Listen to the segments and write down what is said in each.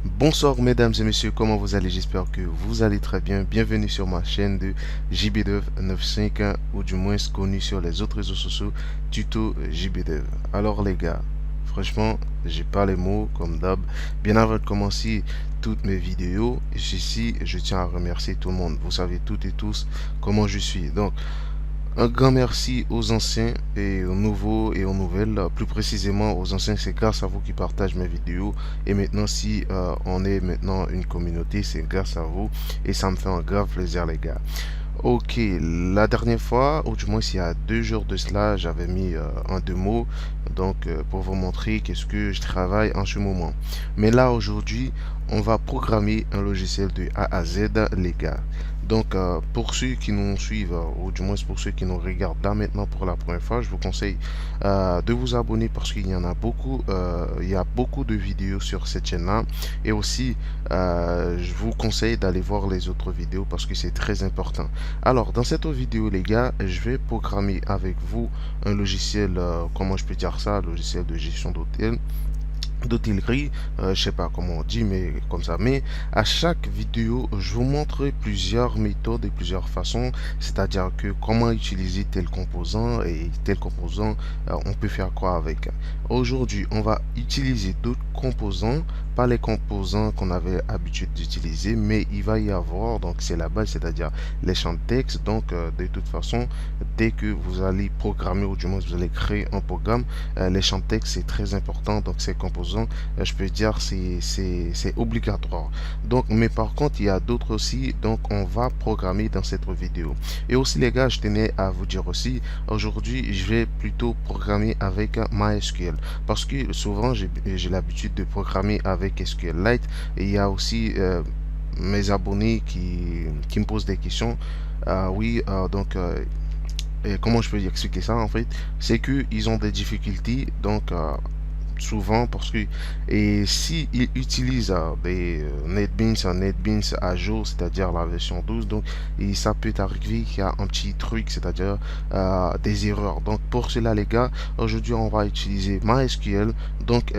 Bonsoir mesdames et messieurs, comment vous allez? J'espère que vous allez très bien. Bienvenue sur ma chaîne de JBDev 95 ou du moins connu sur les autres réseaux sociaux, tuto JBDev. Alors les gars, franchement, j'ai pas les mots comme d'hab. Bien avant de commencer toutes mes vidéos, je tiens à remercier tout le monde. Vous savez toutes et tous comment je suis. Donc, un grand merci aux anciens et aux nouveaux et aux nouvelles. Plus précisément aux anciens, c'est grâce à vous qui partagent mes vidéos. Et maintenant, si on est maintenant une communauté, c'est grâce à vous. Et ça me fait un grave plaisir, les gars. Ok, la dernière fois, ou du moins il y a 2 jours de cela, j'avais mis un démo donc pour vous montrer qu'est-ce que je travaille en ce moment. Mais là aujourd'hui, on va programmer un logiciel de A à Z, les gars. Donc pour ceux qui nous suivent, ou du moins pour ceux qui nous regardent là maintenant pour la première fois, je vous conseille de vous abonner parce qu'il y en a beaucoup, il y a beaucoup de vidéos sur cette chaîne-là. Et aussi, je vous conseille d'aller voir les autres vidéos parce que c'est très important. Alors, dans cette vidéo, les gars, je vais programmer avec vous un logiciel, comment je peux dire ça, logiciel de gestion d'hôtellerie, je sais pas comment on dit, mais comme ça. Mais à chaque vidéo, je vous montre plusieurs méthodes et plusieurs façons, c'est-à-dire que comment utiliser tel composant et tel composant, on peut faire quoi avec. Aujourd'hui, on va utiliser d'autres composants, pas les composants qu'on avait l'habitude d'utiliser, mais il va y avoir, donc c'est la base, c'est-à-dire les champs de texte. Donc, de toute façon, dès que vous allez programmer, ou du moins vous allez créer un programme, les champs de texte c'est très important. Donc ces composants, je peux dire c'est obligatoire. Donc mais par contre il y a d'autres aussi, donc on va programmer dans cette vidéo. Et aussi les gars, je tenais à vous dire aussi, aujourd'hui je vais plutôt programmer avec MySQL parce que souvent j'ai l'habitude de programmer avec SQLite. Et il y a aussi mes abonnés qui me posent des questions. Oui, et comment je peux expliquer ça en fait, c'est que ils ont des difficultés, donc souvent parce que et si ils utilisent NetBeans à jour, c'est-à-dire la version 12, donc et ça peut arriver qu'il y a un petit truc, c'est-à-dire des erreurs. Donc pour cela les gars, aujourd'hui on va utiliser MySQL. Donc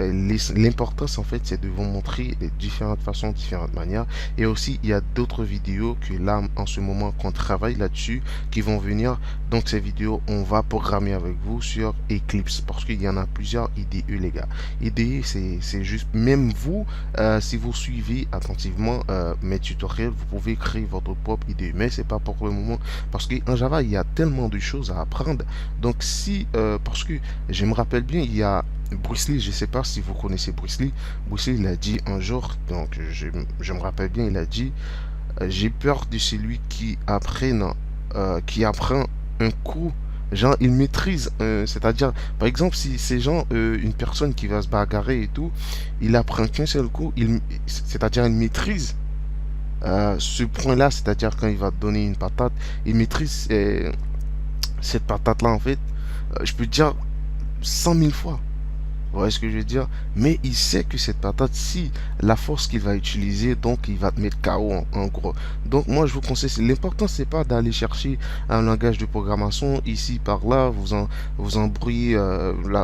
l'importance en fait c'est de vous montrer les différentes façons, différentes manières. Et aussi il y a d'autres vidéos que là en ce moment qu'on travaille là-dessus qui vont venir. Donc ces vidéos on va programmer avec vous sur Eclipse parce qu'il y en a plusieurs IDE les gars. IDE c'est juste, même vous si vous suivez attentivement mes tutoriels, vous pouvez créer votre propre IDE, mais c'est pas pour le moment parce qu'en Java il y a tellement de choses à apprendre. Donc si parce que je me rappelle bien, il y a Bruce Lee, je sais pas si vous connaissez Bruce Lee. Bruce Lee il a dit un jour, donc je me rappelle bien, il a dit j'ai peur de celui qui apprend un coup, genre il maîtrise, c'est-à-dire par exemple si c'est genre une personne qui va se bagarrer et tout, il apprend qu'un seul coup, c'est-à-dire il maîtrise ce point-là, c'est-à-dire quand il va te donner une patate, il maîtrise cette patate-là en fait, je peux dire 100 000 fois. Vous voyez ce que je veux dire? Mais il sait que cette patate, si la force qu'il va utiliser, donc il va te mettre KO en gros. Donc moi je vous conseille, l'important c'est pas d'aller chercher un langage de programmation ici par là, vous embrouillez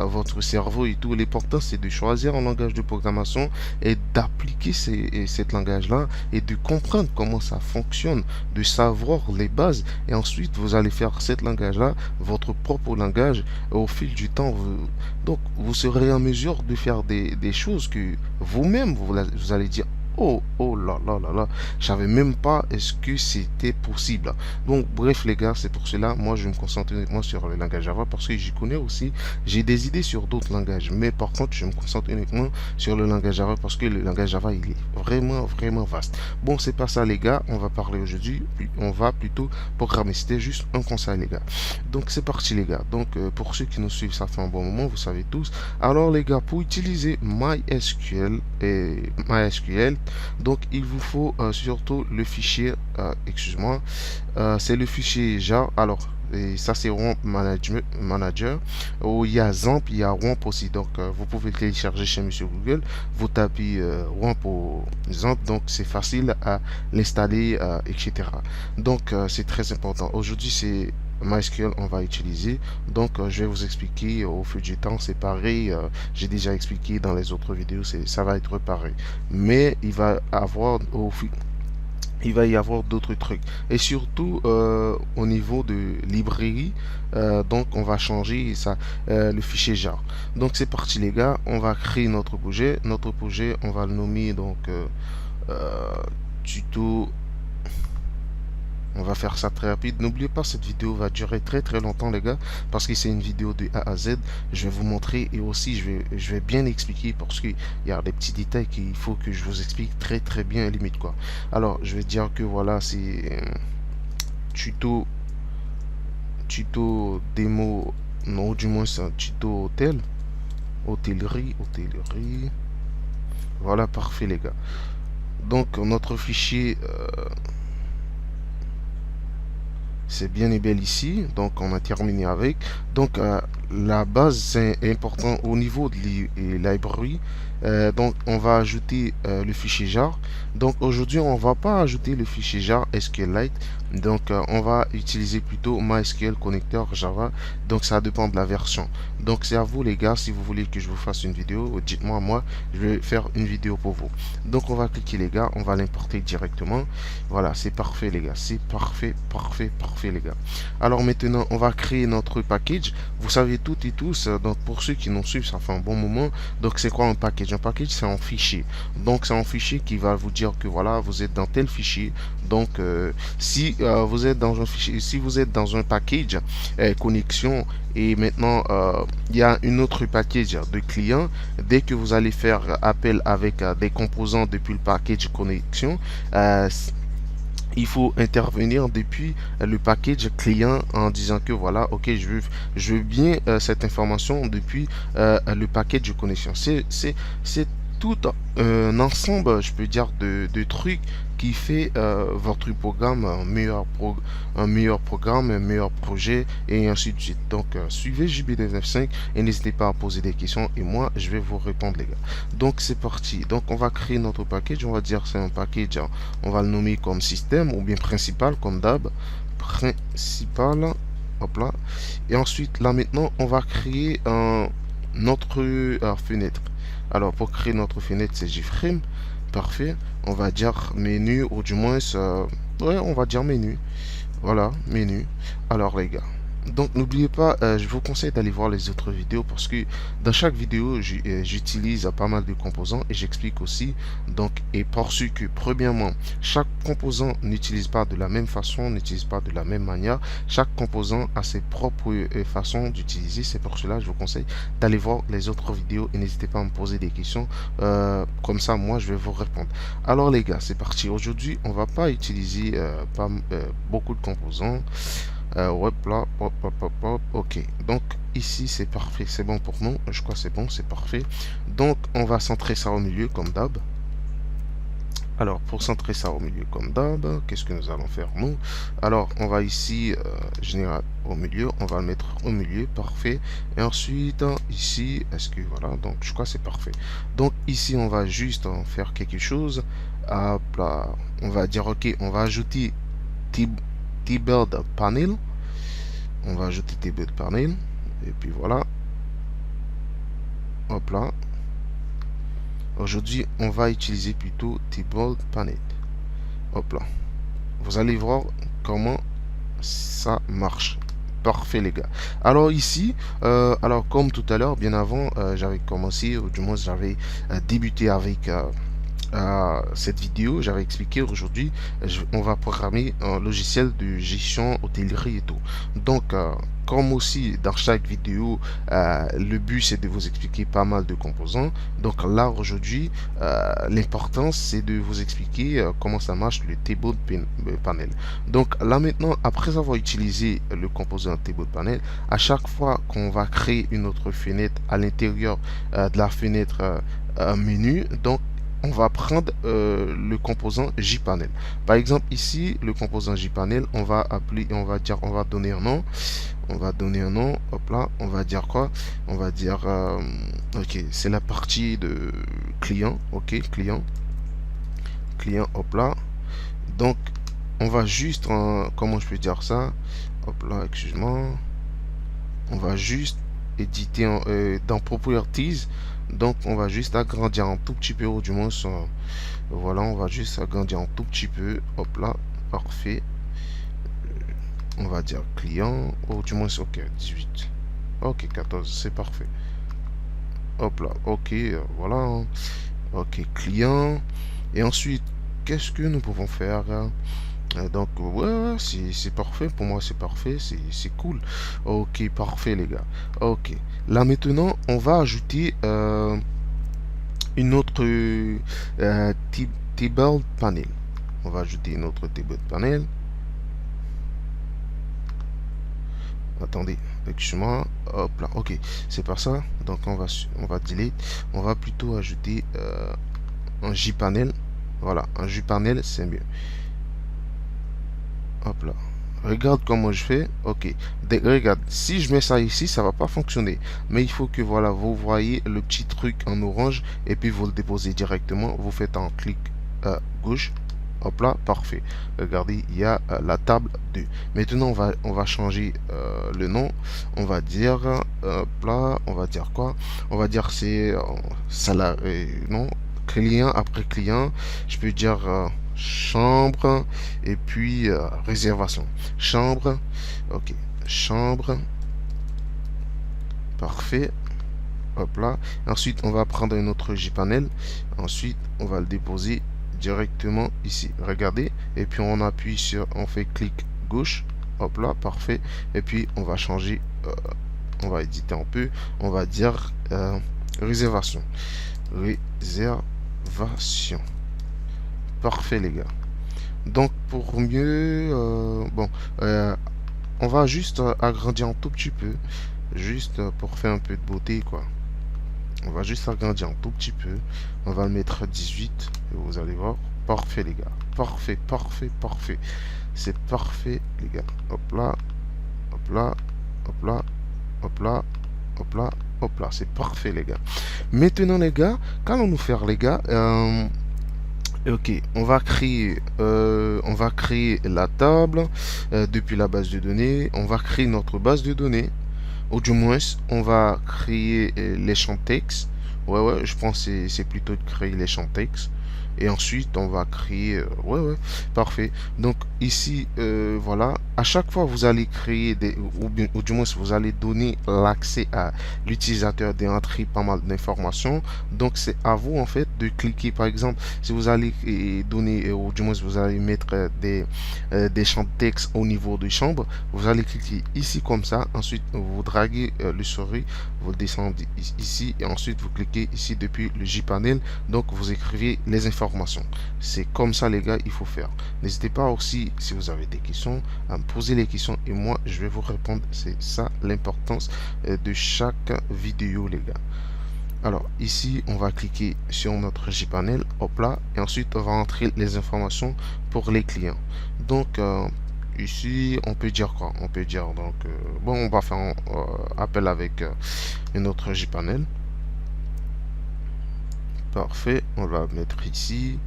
votre cerveau et tout. L'important c'est de choisir un langage de programmation et d'appliquer cet langage-là et de comprendre comment ça fonctionne, de savoir les bases. Et ensuite vous allez faire cet langage-là, votre propre langage. Et au fil du temps, donc, vous serez en mesure de faire des choses que vous-même, vous allez dire, oh, oh là là là là, je savais même pas est-ce que c'était possible. Donc, bref, les gars, c'est pour cela, moi, je me concentre uniquement sur le langage Java parce que j'y connais aussi. J'ai des idées sur d'autres langages, mais par contre, je me concentre uniquement sur le langage Java parce que le langage Java, il est vraiment, vraiment vaste. Bon, c'est pas ça, les gars, on va parler aujourd'hui, on va plutôt programmer. C'était juste un conseil, les gars. Donc c'est parti les gars. Donc pour ceux qui nous suivent, ça fait un bon moment, vous savez tous. Alors les gars, pour utiliser MySQL, donc il vous faut surtout le fichier, excuse-moi, c'est le fichier jar. Alors et ça c'est Manager où il y a Xampp, il y a WAMP aussi. Donc vous pouvez le télécharger chez Monsieur Google. Vous tapez WAMP ou Xampp, donc c'est facile à l'installer, etc. Donc c'est très important. Aujourd'hui c'est MySQL on va utiliser. Donc je vais vous expliquer au fil du temps, c'est pareil, j'ai déjà expliqué dans les autres vidéos, ça va être pareil, mais il va y avoir d'autres trucs, et surtout au niveau de librairie. Donc on va changer ça, le fichier jar. Donc c'est parti les gars, on va créer notre projet, on va le nommer donc euh, tuto. On va faire ça très rapide. N'oubliez pas, cette vidéo va durer très longtemps les gars, parce que c'est une vidéo de A à Z. Je vais vous montrer, et aussi je vais bien expliquer, parce qu'il y a des petits détails qu'il faut que je vous explique très bien limite quoi. Alors je vais dire que voilà, c'est tuto démo, non du moins c'est un tuto hôtellerie. Voilà, parfait les gars. Donc notre fichier c'est bien et belle ici. Donc on a terminé avec. Donc la base c'est important au niveau de la librairie. Donc on va ajouter le fichier jar. Donc aujourd'hui on va pas ajouter le fichier jar SQLite. Donc on va utiliser plutôt MySQL connecteur Java. Donc ça dépend de la version. Donc c'est à vous les gars, si vous voulez que je vous fasse une vidéo, dites-moi, moi je vais faire une vidéo pour vous. Donc on va cliquer les gars, on va l'importer directement. Voilà, c'est parfait les gars, c'est parfait les gars. Alors maintenant on va créer notre package. Vous savez toutes et tous, donc pour ceux qui nous suivent ça fait un bon moment, donc c'est quoi un package? Un package c'est un fichier. Donc c'est un fichier qui va vous dire que voilà, vous êtes dans tel fichier. Donc si vous êtes dans un fichier, si vous êtes dans un package connexion, et maintenant il y a une autre package de clients, dès que vous allez faire appel avec des composants depuis le package connexion, il faut intervenir depuis le package client en disant que voilà, ok, je veux bien cette information depuis le package de connexion. C'est tout un ensemble, je peux dire, de trucs qui fait votre programme un meilleur programme, un meilleur projet, et ainsi de suite. Donc suivez JB95 et n'hésitez pas à poser des questions, et moi je vais vous répondre les gars. Donc c'est parti. Donc on va créer notre package, on va dire c'est un package, on va le nommer comme système ou bien principal comme d'hab. Principal, hop là. Et ensuite là maintenant on va créer notre fenêtre. Alors pour créer notre fenêtre c'est JFrame. Parfait. On va dire menu, ou du moins ouais, on va dire menu. Voilà, menu. Alors les gars, donc n'oubliez pas, je vous conseille d'aller voir les autres vidéos, parce que dans chaque vidéo j'utilise pas mal de composants, et j'explique aussi. Donc, et parce que premièrement chaque composant n'utilise pas de la même façon, n'utilise pas de la même manière. Chaque composant a ses propres façons d'utiliser. C'est pour cela que je vous conseille d'aller voir les autres vidéos, et n'hésitez pas à me poser des questions, comme ça moi je vais vous répondre. Alors les gars, c'est parti. Aujourd'hui on va pas utiliser beaucoup de composants. Ouais, là, ok. Donc ici c'est parfait, c'est bon pour nous. Je crois que c'est bon, c'est parfait. Donc on va centrer ça au milieu comme d'hab. Alors pour centrer ça au milieu comme d'hab, qu'est-ce que nous allons faire nous? Alors on va ici général au milieu, on va le mettre au milieu, parfait. Et ensuite ici, est-ce que voilà, donc je crois que c'est parfait. Donc ici on va juste faire quelque chose. Hop là, on va dire ok, on va ajouter T-Build Panel. On va ajouter T-Build Panel. Et puis voilà. Hop là. Aujourd'hui, on va utiliser plutôt T-Build Panel. Hop là. Vous allez voir comment ça marche. Parfait les gars. Alors ici, alors comme tout à l'heure, bien avant, j'avais commencé, ou du moins j'avais débuté avec cette vidéo, j'avais expliqué aujourd'hui, on va programmer un logiciel de gestion hôtellerie et tout. Donc, comme aussi dans chaque vidéo, le but c'est de vous expliquer pas mal de composants. Donc là aujourd'hui, l'important c'est de vous expliquer comment ça marche le T-Build Panel. Donc là maintenant, après avoir utilisé le composant T-Build Panel, à chaque fois qu'on va créer une autre fenêtre à l'intérieur de la fenêtre menu, donc on va prendre le composant JPanel. Par exemple ici le composant JPanel, on va appeler, on va dire, on va donner un nom, hop là, on va dire quoi, on va dire ok, c'est la partie de client, ok, client, hop là. Donc on va juste, comment je peux dire ça? Hop là, excuse-moi. On va juste éditer dans Properties. Donc, on va juste agrandir un tout petit peu, ou du moins, voilà, on va juste agrandir un tout petit peu. Hop là, parfait. On va dire client, ou du moins, ok, 18. Ok, 14, c'est parfait. Hop là, ok, voilà. Ok, client. Et ensuite, qu'est-ce que nous pouvons faire? Donc, ouais, ouais, c'est parfait. Pour moi, c'est parfait. C'est cool. Ok, parfait, les gars. Ok. Là, maintenant, on va ajouter une autre table panel. On va ajouter une autre table panel. Attendez, excuse-moi. Hop là, ok. C'est pas ça. Donc, on va delete. On va plutôt ajouter un JPanel. Voilà, un JPanel, c'est mieux. Hop là. Regarde comment je fais. Ok. Regarde, si je mets ça ici, ça va pas fonctionner. Mais il faut que, voilà, vous voyez le petit truc en orange et puis vous le déposez directement. Vous faites un clic gauche. Hop là, parfait. Regardez, il y a la table 2. Maintenant, on va changer le nom. On va dire, hop là, on va dire quoi? On va dire c'est salarié, non, client après client. Je peux dire chambre et puis réservation. Chambre, ok. Chambre, parfait. Hop là. Ensuite, on va prendre un autre JPanel. Ensuite, on va le déposer directement ici. Regardez. Et puis, on appuie sur, on fait clic gauche. Hop là, parfait. Et puis, on va changer, on va éditer un peu. On va dire réservation. Réservation. Parfait, les gars. Donc, pour mieux, bon, on va juste agrandir un tout petit peu. Juste pour faire un peu de beauté, quoi. On va juste agrandir un tout petit peu. On va le mettre à 18. Et vous allez voir. Parfait, les gars. Parfait, parfait, parfait. C'est parfait, les gars. Hop là. Hop là. Hop là. Hop là. Hop là. Hop là. C'est parfait, les gars. Maintenant, les gars, qu'allons-nous faire, les gars? Ok, on va créer la table depuis la base de données. On va créer notre base de données. Ou du moins, on va créer les champs texte. Ouais, ouais, je pense que c'est plutôt de créer les champs texte. Et ensuite, on va créer... ouais, ouais, parfait. Donc, ici, voilà. À chaque fois, vous allez créer ou du moins, vous allez donner l'accès à l'utilisateur d'entrer pas mal d'informations. Donc, c'est à vous, en fait, de cliquer. Par exemple, si vous allez donner, ou du moins, vous allez mettre des champs de texte au niveau de chambre, vous allez cliquer ici comme ça. Ensuite, vous draguez le souris, vous descendez ici et ensuite, vous cliquez ici depuis le JPanel. Donc, vous écrivez les informations. C'est comme ça, les gars, il faut faire. N'hésitez pas aussi, si vous avez des questions, à me poser les questions et moi, je vais vous répondre. C'est ça l'importance de chaque vidéo, les gars. Alors, ici, on va cliquer sur notre JPanel, hop là, et ensuite, on va entrer les informations pour les clients. Donc, ici, on peut dire quoi? On peut dire, donc, bon, on va faire un appel avec une autre JPanel. Parfait, on va mettre ici.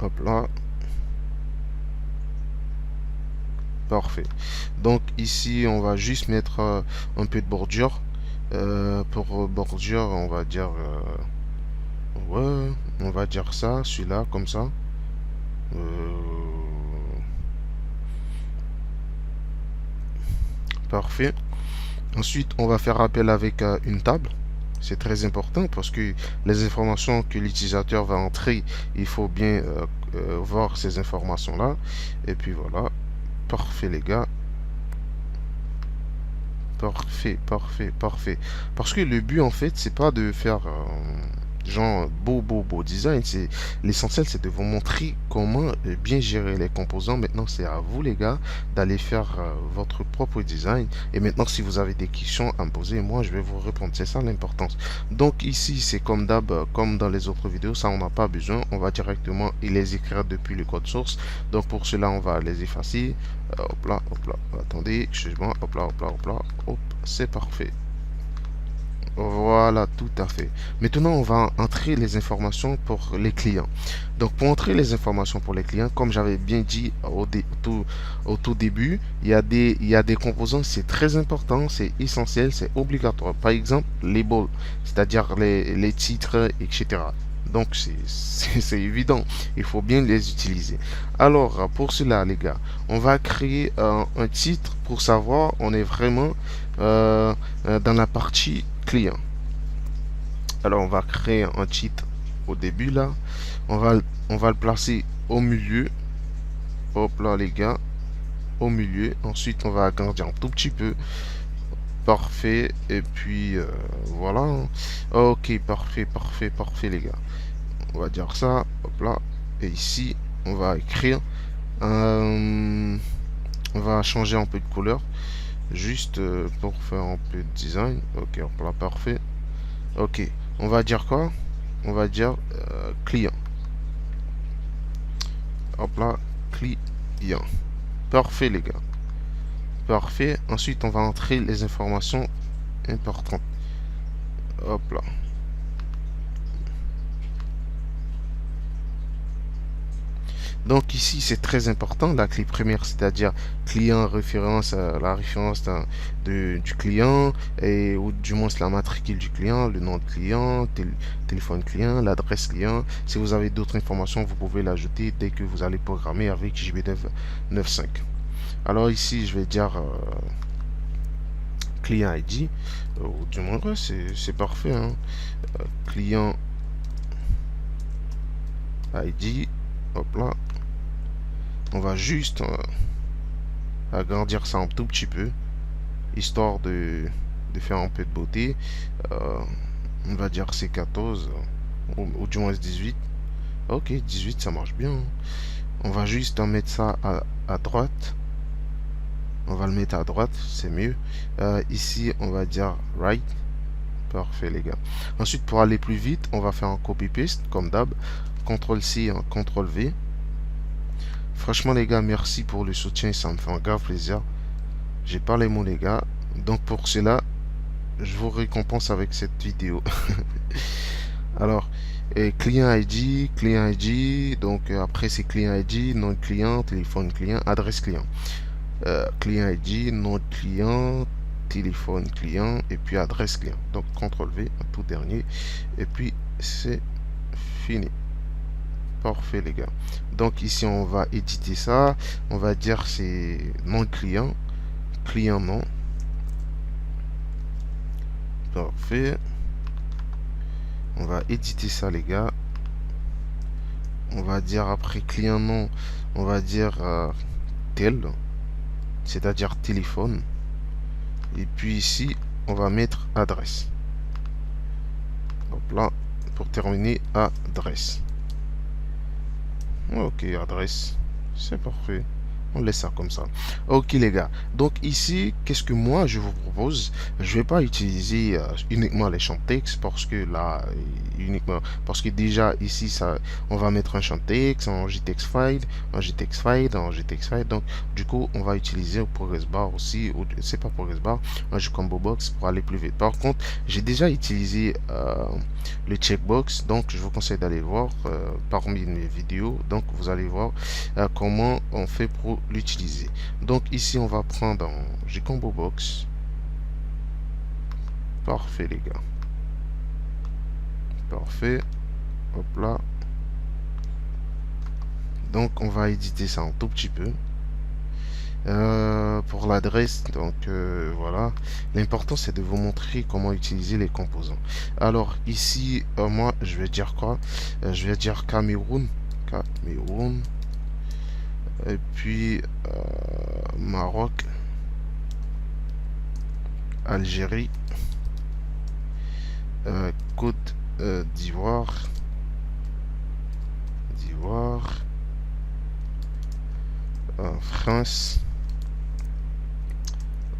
Hop là. Parfait. Donc ici, on va juste mettre un peu de bordure. Pour bordure, on va dire... ouais, on va dire ça, celui-là, comme ça. Parfait. Ensuite, on va faire appel avec une table. C'est très important parce que les informations que l'utilisateur va entrer, il faut bien voir ces informations-là. Et puis voilà. Parfait, les gars. Parfait, parfait, parfait. Parce que le but, en fait, c'est pas de faire genre beau design. C'est l'essentiel, c'est de vous montrer comment bien gérer les composants. Maintenant, c'est à vous, les gars, d'aller faire votre propre design. Et maintenant, si vous avez des questions à me poser, moi, je vais vous répondre. C'est ça l'importance. Donc ici, c'est comme d'hab, comme dans les autres vidéos, ça, on n'a pas besoin. On va directement les écrire depuis le code source. Donc pour cela, on va les effacer. Hop là, hop là. Attendez, excusez-moi. Hop là, hop là, hop là. Hop, c'est parfait. Voilà, tout à fait. Maintenant, on va entrer les informations pour les clients. Donc, pour entrer les informations pour les clients, comme j'avais bien dit au tout début, il y a des composants, c'est très important, c'est essentiel, c'est obligatoire. Par exemple, les labels, c'est-à-dire les titres, etc. Donc, c'est évident, il faut bien les utiliser. Alors, pour cela, les gars, on va créer un titre pour savoir, on est vraiment dans la partie client. Alors on va créer un titre au début là. On va, on va le placer au milieu. Hop là les gars, au milieu. Ensuite on va agrandir un tout petit peu. Parfait. Et puis voilà. Ok, parfait, parfait, parfait les gars. On va dire ça. Hop là. Et ici on va écrire. On va changer un peu de couleur. Juste pour faire un peu de design. Ok, hop là, parfait. Ok, on va dire quoi? On va dire client. Hop là, client. Parfait les gars. Parfait. Ensuite, on va entrer les informations importantes. Hop là. Donc ici, c'est très important, la clé première, c'est-à-dire client référence, la référence du client, et, ou du moins la matricule du client, le nom de client, téléphone client, l'adresse client. Si vous avez d'autres informations, vous pouvez l'ajouter dès que vous allez programmer avec JBdev 9.5. Alors ici, je vais dire client ID, ou du moins, ouais, c'est parfait, hein. Client ID, hop là. On va juste agrandir ça un tout petit peu, histoire de faire un peu de beauté. On va dire C14, ou du moins 18. Ok, 18, ça marche bien. On va juste en mettre ça à droite. On va le mettre à droite, c'est mieux. Ici, on va dire right. Parfait, les gars. Ensuite, pour aller plus vite, on va faire un copy-paste, comme d'hab. CTRL-C, CTRL-V. Franchement, les gars, merci pour le soutien. Ça me fait un grave plaisir. J'ai pas les mots, les gars. Donc, pour cela, je vous récompense avec cette vidéo. Alors, client ID. Donc, après, c'est client ID, nom de client, téléphone client, adresse client. Client ID, nom de client, téléphone client, et puis adresse client. Donc, CTRL-V, tout dernier. Et puis, c'est fini. Parfait les gars. Donc ici on va éditer ça. On va dire c'est nom client. Client nom. Parfait. On va éditer ça les gars. On va dire après client nom. On va dire tel. C'est-à-dire téléphone. Et puis ici on va mettre adresse. Hop là. Pour terminer adresse. Ok, adresse. C'est parfait. On laisse ça comme ça. Ok les gars. Donc ici, qu'est-ce que moi je vous propose? Je vais pas utiliser uniquement les champs texte parce que là, uniquement parce que déjà ici ça, on va mettre un champ texte en JText file, en JText file, en JText file. Donc du coup, on va utiliser au progress bar aussi, ou c'est pas progress bar, un combo box pour aller plus vite. Par contre, j'ai déjà utilisé le checkbox, donc je vous conseille d'aller voir parmi mes vidéos. Donc vous allez voir comment on fait pour l'utiliser. Donc ici on va prendre un Gcombo box. Parfait les gars. Parfait. Hop là. Donc on va éditer ça un tout petit peu. Pour l'adresse, donc voilà, l'important c'est de vous montrer comment utiliser les composants. Alors ici moi je vais dire quoi? Je vais dire Cameroun, et puis Maroc, Algérie, Côte d'Ivoire, France,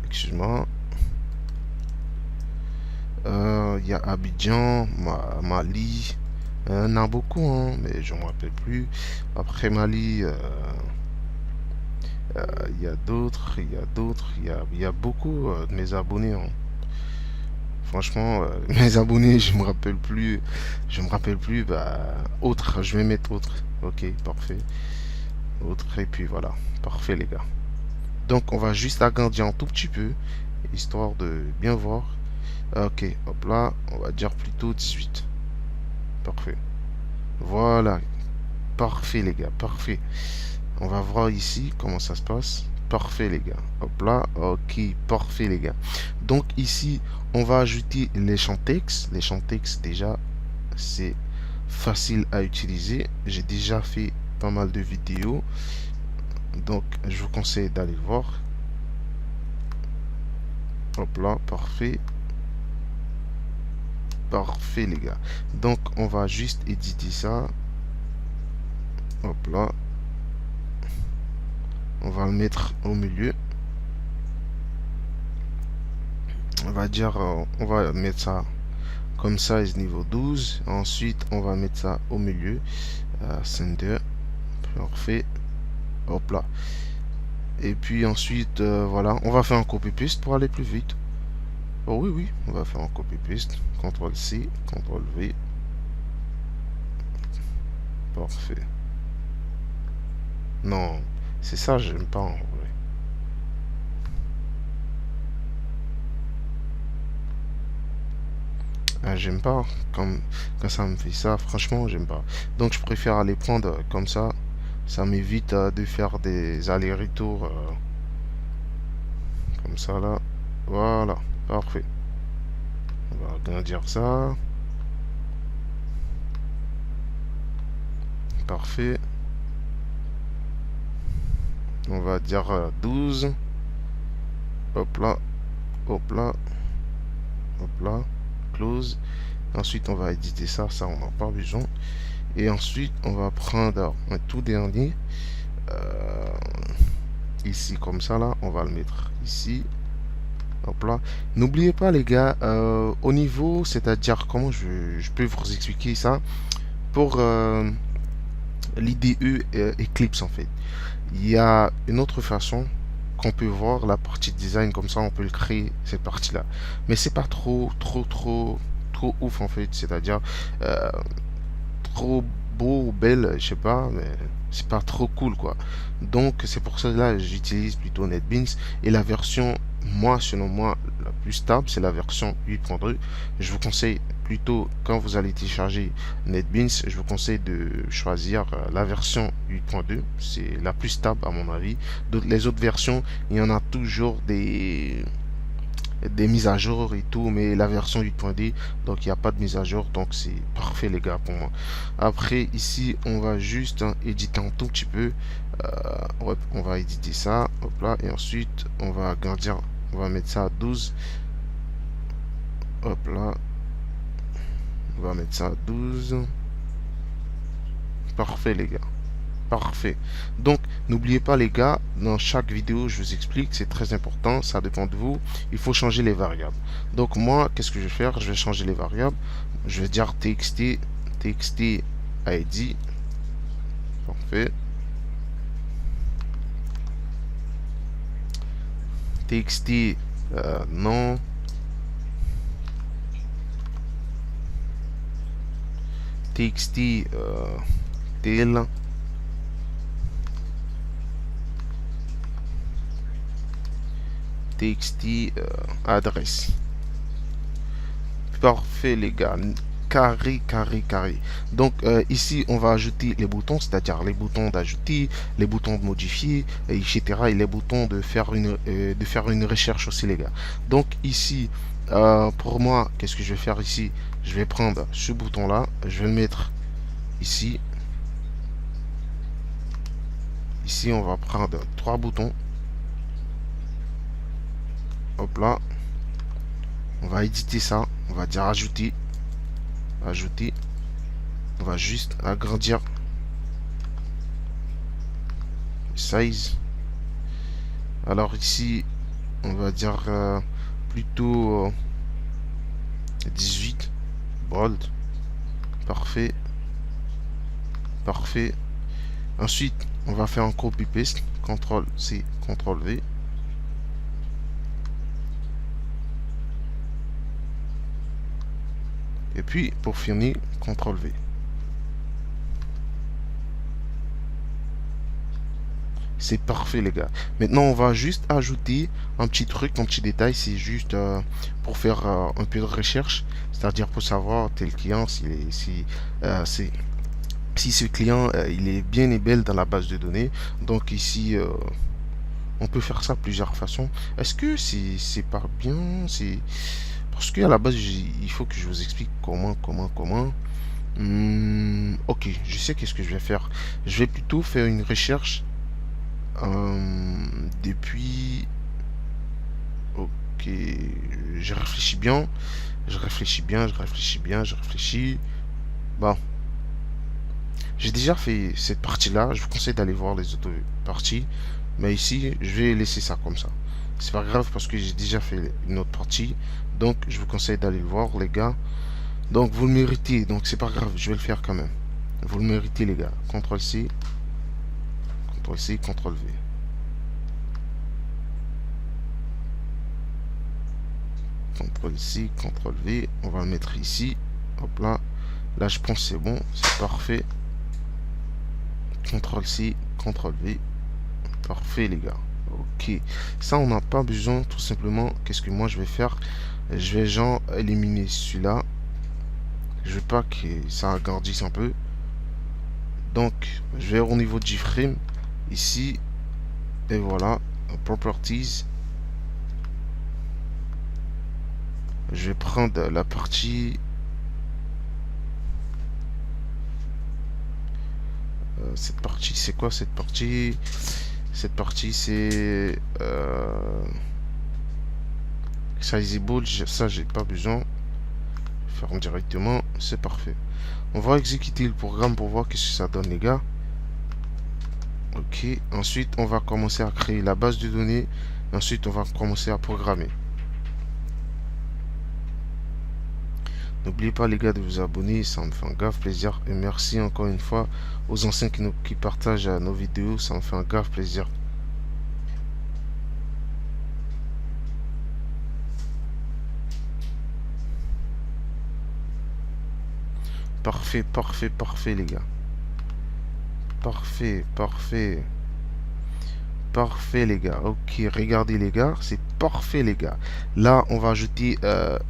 excuse-moi, il y a Abidjan, Mali, il y en a beaucoup, hein, mais je ne me rappelle plus. Après Mali, il y a d'autres, il y a beaucoup de mes abonnés, hein. Franchement, mes abonnés, je me rappelle plus, bah, autre, je vais mettre autre. Ok, parfait. Autre, et puis voilà. Parfait, les gars. Donc, on va juste agrandir un tout petit peu, histoire de bien voir. Ok, hop là, on va dire plutôt 18. Parfait. Voilà, parfait, les gars, parfait. On va voir ici comment ça se passe. Parfait, les gars. Hop là, ok, parfait, les gars. Donc, ici, on va ajouter les champs texte. Les champs texte, déjà, c'est facile à utiliser. J'ai déjà fait pas mal de vidéos. Donc, je vous conseille d'aller voir. Hop là, parfait. Parfait, les gars. Donc, on va juste éditer ça. Hop là. On va le mettre au milieu. On va dire, on va mettre ça comme size niveau 12. Ensuite, on va mettre ça au milieu. Sender. Parfait. Hop là. Et puis ensuite, voilà, on va faire un copy-paste pour aller plus vite. Oh oui, oui, on va faire un copy-paste. CTRL-C, CTRL-V. Parfait. Non, c'est ça, j'aime pas en vrai. Ah, j'aime pas quand ça me fait ça, franchement, j'aime pas. Donc, je préfère aller prendre comme ça. Ça m'évite de faire des allers-retours comme ça là. Voilà, parfait. On va agrandir ça. Parfait. On va dire 12. Hop là, hop là, hop là. Close. Ensuite, on va éditer ça. Ça, on n'a pas besoin. Et ensuite, on va prendre un tout dernier. Ici, comme ça, là. On va le mettre ici. Hop là. N'oubliez pas, les gars, au niveau, c'est-à-dire, comment je peux vous expliquer ça pour l'IDE Eclipse, en fait. Il y a une autre façon qu'on peut voir la partie design, comme ça, on peut le créer, cette partie-là. Mais c'est pas trop ouf, en fait. C'est-à-dire, trop beau ou belle, je sais pas, mais c'est pas trop cool, quoi. Donc, c'est pour cela que j'utilise plutôt NetBeans. Et la version, moi, selon moi, la plus stable, c'est la version 8.2. Je vous conseille plutôt, quand vous allez télécharger NetBeans, je vous conseille de choisir la version 8.2. C'est la plus stable, à mon avis. Donc, les autres versions, il y en a toujours des mises à jour et tout, mais la version 8.d, donc il n'y a pas de mise à jour, donc c'est parfait, les gars, pour moi. Après, ici, on va juste éditer un tout petit peu. Ouais, on va éditer ça, hop là, et ensuite, on va agrandir, on va mettre ça à 12. Hop là, on va mettre ça à 12. Parfait, les gars. Parfait. Donc, n'oubliez pas, les gars, dans chaque vidéo, je vous explique, c'est très important, ça dépend de vous. Il faut changer les variables. Donc, moi, qu'est-ce que je vais faire? Je vais changer les variables. Je vais dire txt ID. Parfait. Txt non. Txt tel. Txt adresse. Parfait, les gars. Carré. Donc ici on va ajouter les boutons, c'est-à-dire les boutons d'ajouter, les boutons de modifier, etc. Et les boutons de faire une recherche aussi, les gars. Donc ici pour moi, qu'est-ce que je vais faire ici? Je vais prendre ce bouton là, je vais le mettre ici. Ici on va prendre trois boutons. Hop là. On va éditer ça. On va dire ajouter. On va juste agrandir size. Alors ici, on va dire plutôt 18 bold. Parfait. Ensuite, on va faire un copy paste. CTRL C, CTRL V. Et puis, pour finir, CTRL V. C'est parfait, les gars. Maintenant, on va juste ajouter un petit truc, un petit détail. C'est juste pour faire un peu de recherche. C'est-à-dire pour savoir tel client, si ce client, il est bien et belle dans la base de données. Donc ici, on peut faire ça de plusieurs façons. Est-ce que c'est pas bien? C'est parce qu'à la base, il faut que je vous explique comment. Ok, je sais qu'est-ce que je vais faire. Je vais plutôt faire une recherche depuis... Ok, je réfléchis bien. Je réfléchis. Bon, j'ai déjà fait cette partie-là. Je vous conseille d'aller voir les autres parties. Mais ici, je vais laisser ça comme ça. C'est pas grave parce que j'ai déjà fait une autre partie. Donc, je vous conseille d'aller le voir, les gars. Donc, vous le méritez. Donc, c'est pas grave. Je vais le faire quand même. Vous le méritez, les gars. CTRL-C. CTRL-C, CTRL-V. CTRL-C, CTRL-V. On va le mettre ici. Hop là. Là, je pense que c'est bon. C'est parfait. CTRL-C, CTRL-V. Parfait, les gars. Ok. Ça, on n'a pas besoin. Tout simplement, qu'est-ce que moi, je vais faire? Je vais, genre, éliminer celui-là. Je veux pas que ça agrandisse un peu. Donc, je vais au niveau du frame. Ici. Et voilà. Properties. Je vais prendre la partie... cette partie, c'est quoi cette partie? Cette partie, c'est... Sizable, ça, j'ai pas besoin. Ferme directement, c'est parfait. On va exécuter le programme pour voir qu'est-ce que ça donne, les gars. Ok, ensuite, on va commencer à créer la base de données. Ensuite, on va commencer à programmer. N'oubliez pas, les gars, de vous abonner, ça me fait un grave plaisir. Et merci encore une fois aux anciens qui partagent nos vidéos, ça me fait un grave plaisir. Parfait, les gars. Parfait, les gars. Ok, regardez, les gars, c'est parfait, les gars. Là, on va ajouter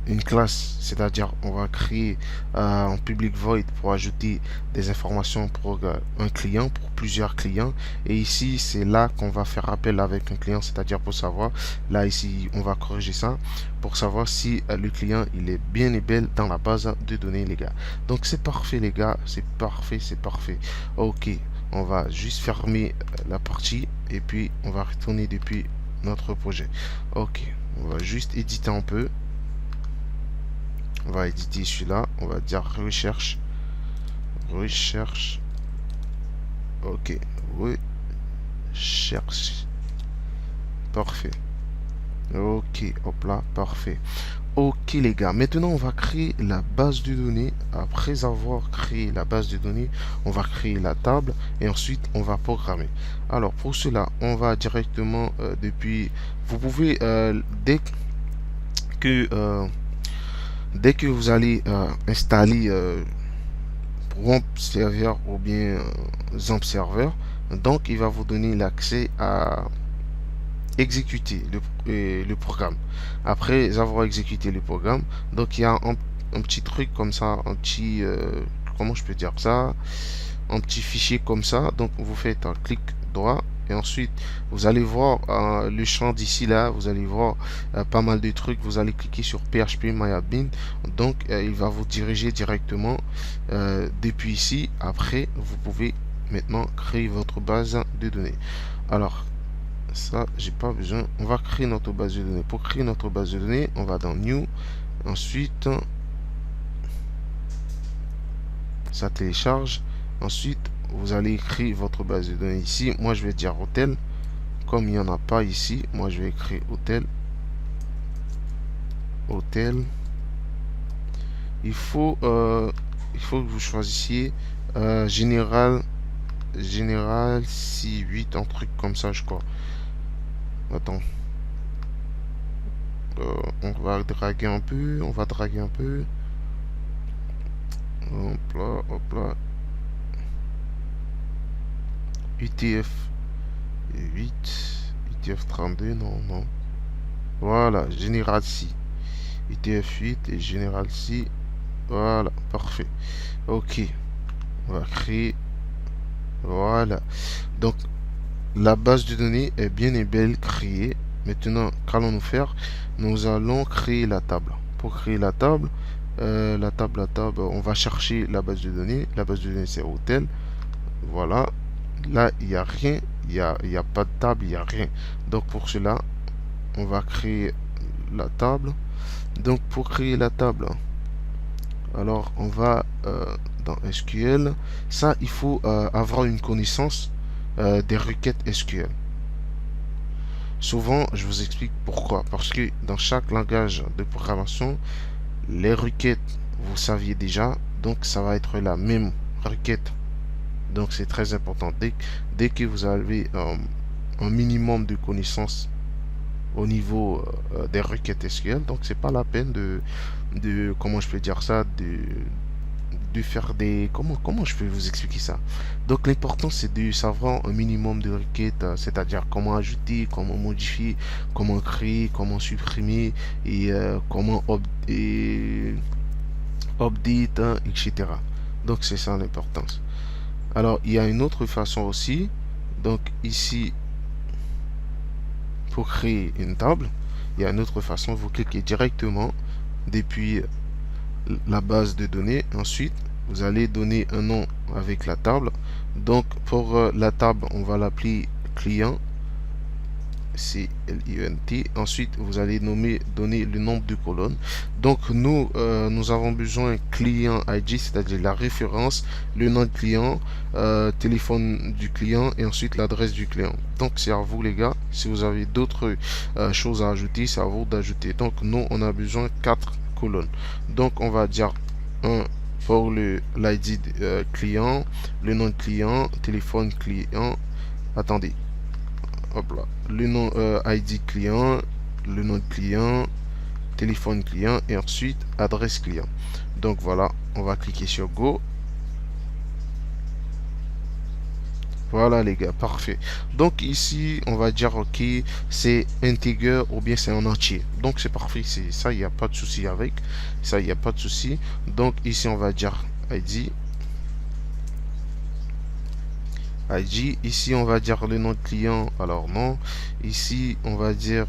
une classe, c'est-à-dire on va créer un public void pour ajouter des informations pour un client, pour plusieurs clients. Et ici, c'est là qu'on va faire appel avec un client, c'est-à-dire pour savoir, là, ici, on va corriger ça pour savoir si le client, il est bien et belle dans la base de données, les gars. Donc, c'est parfait, les gars. C'est parfait. Ok. On va juste fermer la partie et puis on va retourner depuis notre projet. Ok, on va juste éditer un peu. On va éditer celui-là. On va dire recherche. Ok, recherche. Parfait. Ok, hop là, parfait. Ok, les gars, maintenant on va créer la base de données. Après avoir créé la base de données, on va créer la table et ensuite on va programmer. Alors pour cela, on va directement depuis... Vous pouvez, que, euh, dès que vous allez installer Prompt Server ou bien Zamp Server, donc il va vous donner l'accès à exécuter le programme. Après avoir exécuté le programme, donc il y a un petit truc comme ça, un petit comment je peux dire ça, un petit fichier comme ça. Donc vous faites un clic droit et ensuite vous allez voir le champ d'ici là, vous allez voir pas mal de trucs. Vous allez cliquer sur php.myadmin, donc il va vous diriger directement depuis ici. Après vous pouvez maintenant créer votre base de données. Alors ça, j'ai pas besoin. On va créer notre base de données. Pour créer notre base de données, on va dans New. Ensuite, ça télécharge. Ensuite, vous allez écrire votre base de données ici. Moi, je vais dire hôtel. Comme il n'y en a pas ici, moi, je vais écrire hôtel. Hôtel. Il faut que vous choisissiez général 6-8, un truc comme ça, je crois. Attends. On va draguer un peu. hop là, UTF 8, UTF 32, non, non. Voilà, Général C. UTF 8 et Général C. Voilà, parfait. Ok, on va créer. Voilà. Donc, la base de données est bien et belle créée. Maintenant, qu'allons-nous faire? Nous allons créer la table. Pour créer la table, on va chercher la base de données. La base de données, c'est hôtel. Voilà. Là, il n'y a rien. Il y a pas de table, il n'y a rien. Donc, pour cela, on va créer la table. Donc, pour créer la table, alors on va dans SQL. Ça, il faut avoir une connaissance des requêtes SQL. Souvent, je vous explique pourquoi. Parce que dans chaque langage de programmation, les requêtes, vous saviez déjà, donc ça va être la même requête. Donc c'est très important. Dès que vous avez un minimum de connaissances au niveau des requêtes SQL, donc c'est pas la peine de comment je peux dire ça, de faire des... Comment je peux vous expliquer ça? Donc l'important c'est de savoir un minimum de requêtes, c'est-à-dire comment ajouter, comment modifier, comment créer, comment supprimer et et update, hein, etc. Donc c'est ça l'importance. Alors il y a une autre façon aussi. Donc ici, pour créer une table, il y a une autre façon. Vous cliquez directement depuis la base de données. Ensuite, vous allez donner un nom avec la table. Donc, pour la table, on va l'appeler client. C-L-I-E-N-T. Ensuite, vous allez donner le nombre de colonnes. Donc, nous avons besoin client ID, c'est-à-dire la référence, le nom de client, téléphone du client et ensuite l'adresse du client. Donc, c'est à vous, les gars. Si vous avez d'autres choses à ajouter, c'est à vous d'ajouter. Donc, nous, on a besoin 4 colonnes. Donc, on va dire 1 pour l'ID client, le nom de client, téléphone client. Attendez. Hop là. Le nom ID client, le nom de client, téléphone client et ensuite adresse client. Donc voilà, on va cliquer sur Go. Voilà les gars, parfait. Donc ici, on va dire ok, c'est integer ou bien c'est en entier. Donc c'est parfait, c'est ça, il n'y a pas de souci avec. Ça, il n'y a pas de souci. Donc ici, on va dire ID. ID. Ici, on va dire le nom de client. Alors non. Ici, on va dire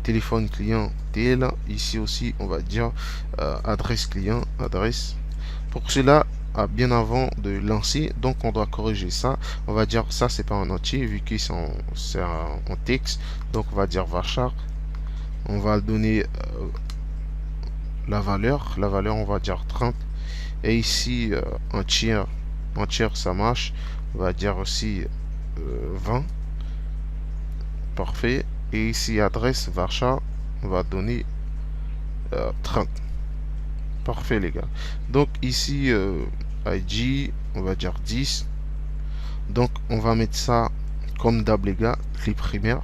téléphone client tel. Ici aussi, on va dire adresse client, adresse. Pour cela, bien avant de lancer, donc on doit corriger ça. On va dire ça, c'est pas un entier vu que c'est en texte. Donc on va dire varchar. On va donner la valeur. La valeur, on va dire 30. Et ici, entière, ça marche. On va dire aussi 20. Parfait. Et ici, adresse varchar, on va donner 30. Parfait, les gars. Donc ici, IG, on va dire 10. Donc, on va mettre ça comme d'hab, les gars, clé primaire.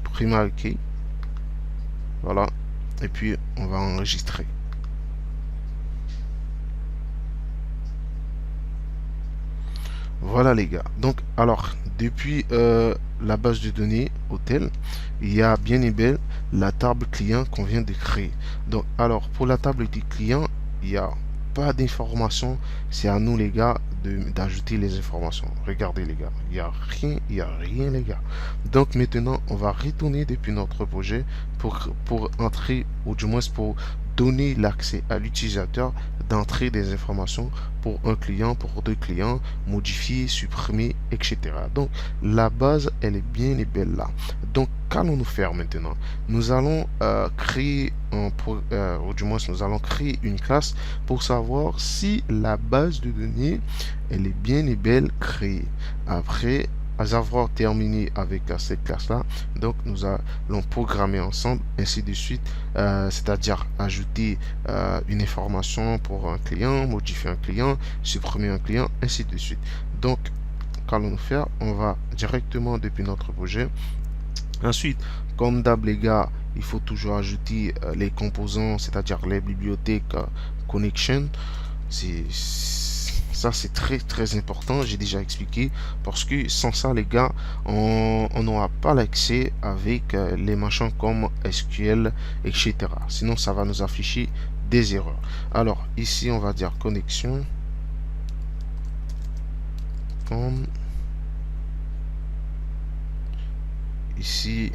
Primary key. Voilà. Et puis, on va enregistrer. Voilà les gars. Donc alors depuis la base de données hôtel, il y a bien et belle la table client qu'on vient de créer. Donc alors pour la table du client, il n'y a pas d'informations. C'est à nous les gars d'ajouter les informations. Regardez les gars, il n'y a rien les gars. Donc maintenant on va retourner depuis notre projet pour entrer, ou du moins pour donner l'accès à l'utilisateur d'entrer des informations pour un client, pour deux clients, modifier, supprimer, etc. Donc la base, elle est bien et belle là. Donc qu'allons-nous faire maintenant? Nous allons créer ou du moins nous allons créer une classe pour savoir si la base de données, elle est bien et belle créée. Après avoir terminé avec cette classe là, donc nous allons programmer ensemble ainsi de suite, c'est-à-dire ajouter une information pour un client, modifier un client, supprimer un client, ainsi de suite. Donc qu'allons-nous faire? On va directement depuis notre projet. Ensuite, comme d'hab les gars, il faut toujours ajouter les composants, c'est-à-dire les bibliothèques connection. Ça, c'est très très important, j'ai déjà expliqué, parce que sans ça, les gars, on n'aura pas l'accès avec les machins comme SQL, etc. Sinon, ça va nous afficher des erreurs. Alors, ici, on va dire connexion. Comme ici,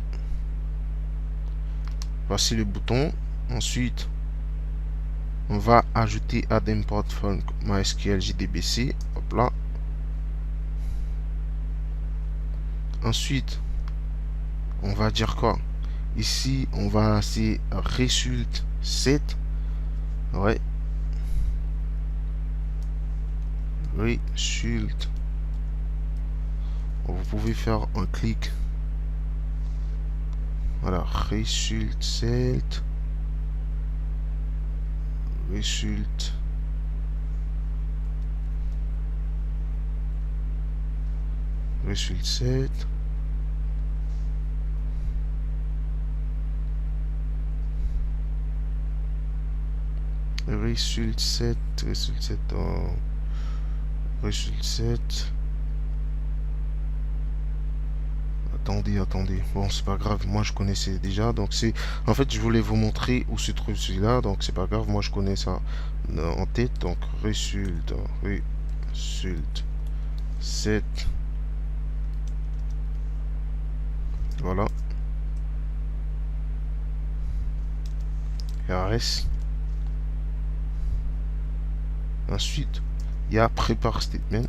voici le bouton. Ensuite, on va ajouter add import from MySQL JDBC. Hop là. Ensuite, on va dire quoi? Ici, on va c'est result set. Ouais. Result. Vous pouvez faire un clic. Voilà, result set. Result. Result set. Result set. Result set. Result set. Attendez. Bon, c'est pas grave. Moi, je connaissais déjà. Donc, c'est... En fait, je voulais vous montrer où se trouve celui-là. Donc, c'est pas grave. Moi, je connais ça en tête. Donc, result. Result. Set. Voilà. RS. Ensuite, il y a prepare statement.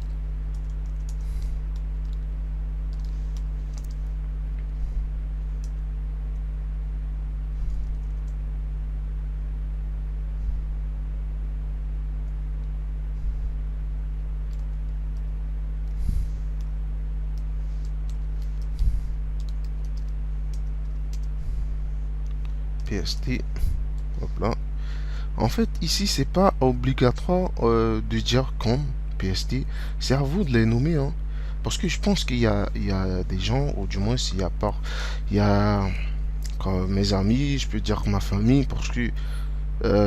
PST. Hop là. En fait, ici, c'est pas obligatoire de dire comme PST. C'est à vous de les nommer, hein. Parce que je pense il y a des gens, ou du moins, s'il y a pas, il y a comme mes amis, je peux dire ma famille, parce que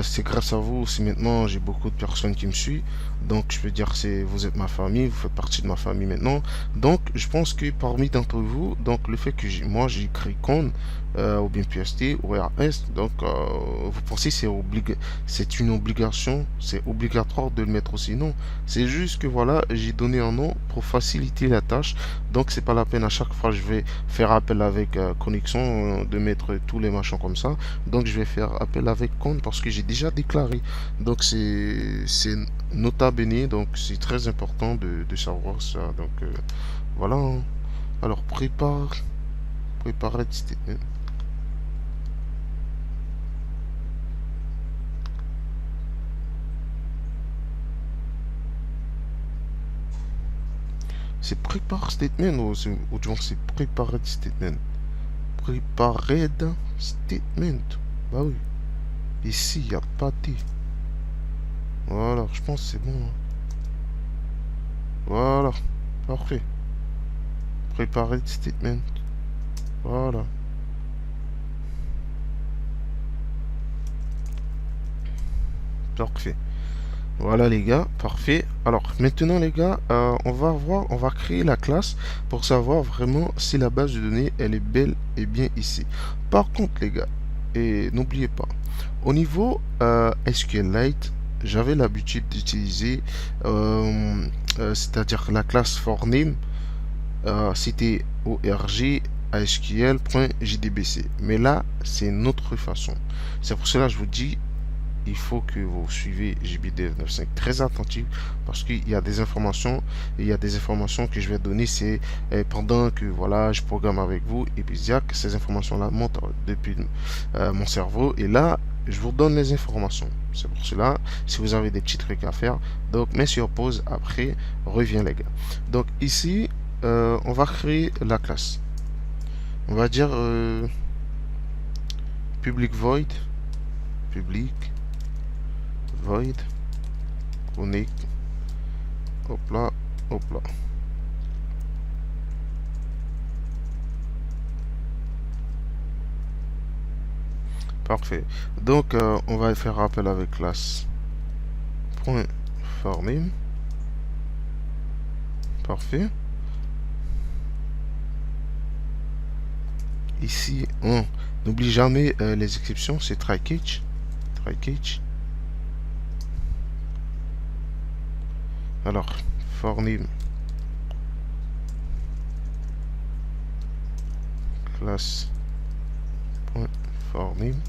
c'est grâce à vous si maintenant j'ai beaucoup de personnes qui me suivent. Donc je peux dire c'est vous êtes ma famille, vous faites partie de ma famille maintenant. Donc je pense que parmi d'entre vous, donc le fait que moi j'ai écrit con ou bien PST ou RS, donc vous pensez c'est une obligation, c'est obligatoire de le mettre aussi. Non, c'est juste que voilà, j'ai donné un nom pour faciliter la tâche. Donc c'est pas la peine à chaque fois je vais faire appel avec connexion de mettre tous les machins comme ça. Donc je vais faire appel avec compte parce que j'ai déjà déclaré. Donc c'est nota bene, donc c'est très important de savoir ça. Donc voilà, hein. Alors préparer statement. C'est prepare statement ou du moins c'est préparer statement. Préparer statement. Bah oui. Ici, il n'y a pas de T. Voilà, je pense que c'est bon, hein. Voilà, parfait. Préparer le statement. Voilà. Parfait. Voilà les gars, parfait. Alors maintenant les gars, on va créer la classe pour savoir vraiment si la base de données elle est belle et bien ici. Par contre les gars, et n'oubliez pas, au niveau SQLite, j'avais l'habitude d'utiliser, c'est-à-dire la classe forName, c'était org ASQL.jdbc. Mais là, c'est une autre façon. C'est pour cela que je vous dis, il faut que vous suivez JBdev 9.5 très attentif parce qu'il y a des informations que je vais donner c'est pendant que voilà je programme avec vous et puis il y a que ces informations là montent depuis mon cerveau et là je vous donne les informations. C'est pour cela si vous avez des petits trucs à faire donc mets sur pause après reviens les gars. Donc ici on va créer la classe, on va dire public void public void connect hop là. Parfait. Donc, on va faire appel avec classe point .forName. Parfait. Ici, on n'oublie jamais les exceptions, c'est try catch. Try catch. Alors, forName classe point .forName.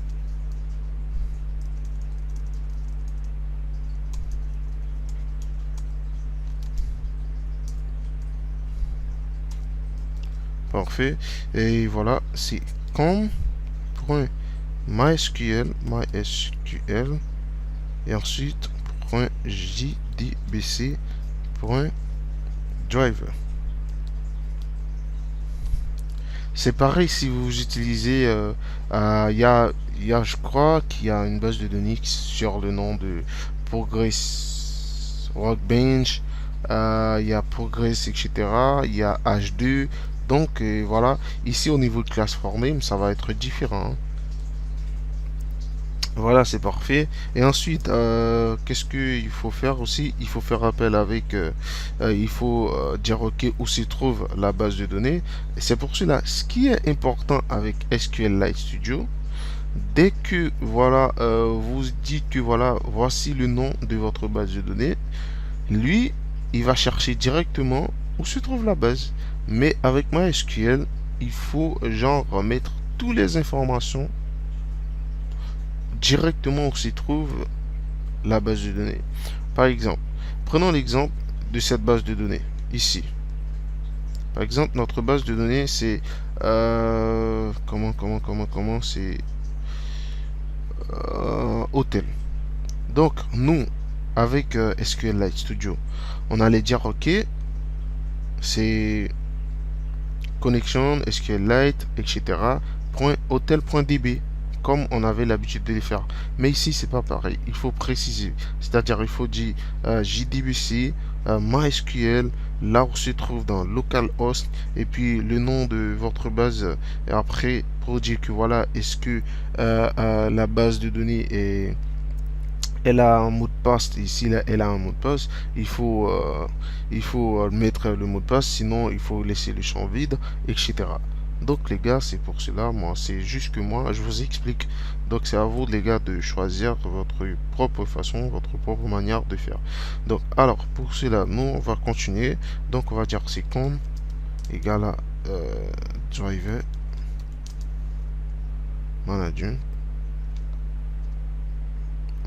Parfait. Et voilà, c'est com.mysql, mysql, et ensuite .jdbc.driver. C'est pareil si vous utilisez, je crois qu'il y a une base de données sur le nom de Progress Workbench, il y a Progress, etc. Il y a H2. Donc voilà, ici au niveau de classe forName, ça va être différent, hein. Voilà, c'est parfait. Et ensuite, qu'est-ce qu'il faut faire aussi? Il faut faire appel avec, il faut dire OK où se trouve la base de données. Et c'est pour cela, ce qui est important avec SQLite Studio, dès que voilà, vous dites que voilà, voici le nom de votre base de données, lui, il va chercher directement où se trouve la base. Mais avec MySQL, il faut genre mettre toutes les informations directement où se trouve la base de données. Par exemple, prenons l'exemple de cette base de données ici. Par exemple, notre base de données c'est comment c'est hôtel. Donc nous avec SQLite Studio, on allait dire OK, c'est connexion SQLite, etc. .hotel.db, comme on avait l'habitude de les faire. Mais ici, c'est pas pareil. Il faut préciser. C'est-à-dire, il faut dire JDBC, MySQL, là où se trouve dans localhost, et puis le nom de votre base. Et après, pour dire que voilà, est-ce que la base de données est elle a un mot de passe ici là, elle a un mot de passe, il faut mettre le mot de passe, sinon il faut laisser le champ vide, etc. Donc les gars, c'est pour cela, moi c'est juste que moi je vous explique. Donc c'est à vous les gars de choisir votre propre façon, votre propre manière de faire. Donc alors pour cela, nous on va continuer. Donc on va dire c'est com égale à driver manager.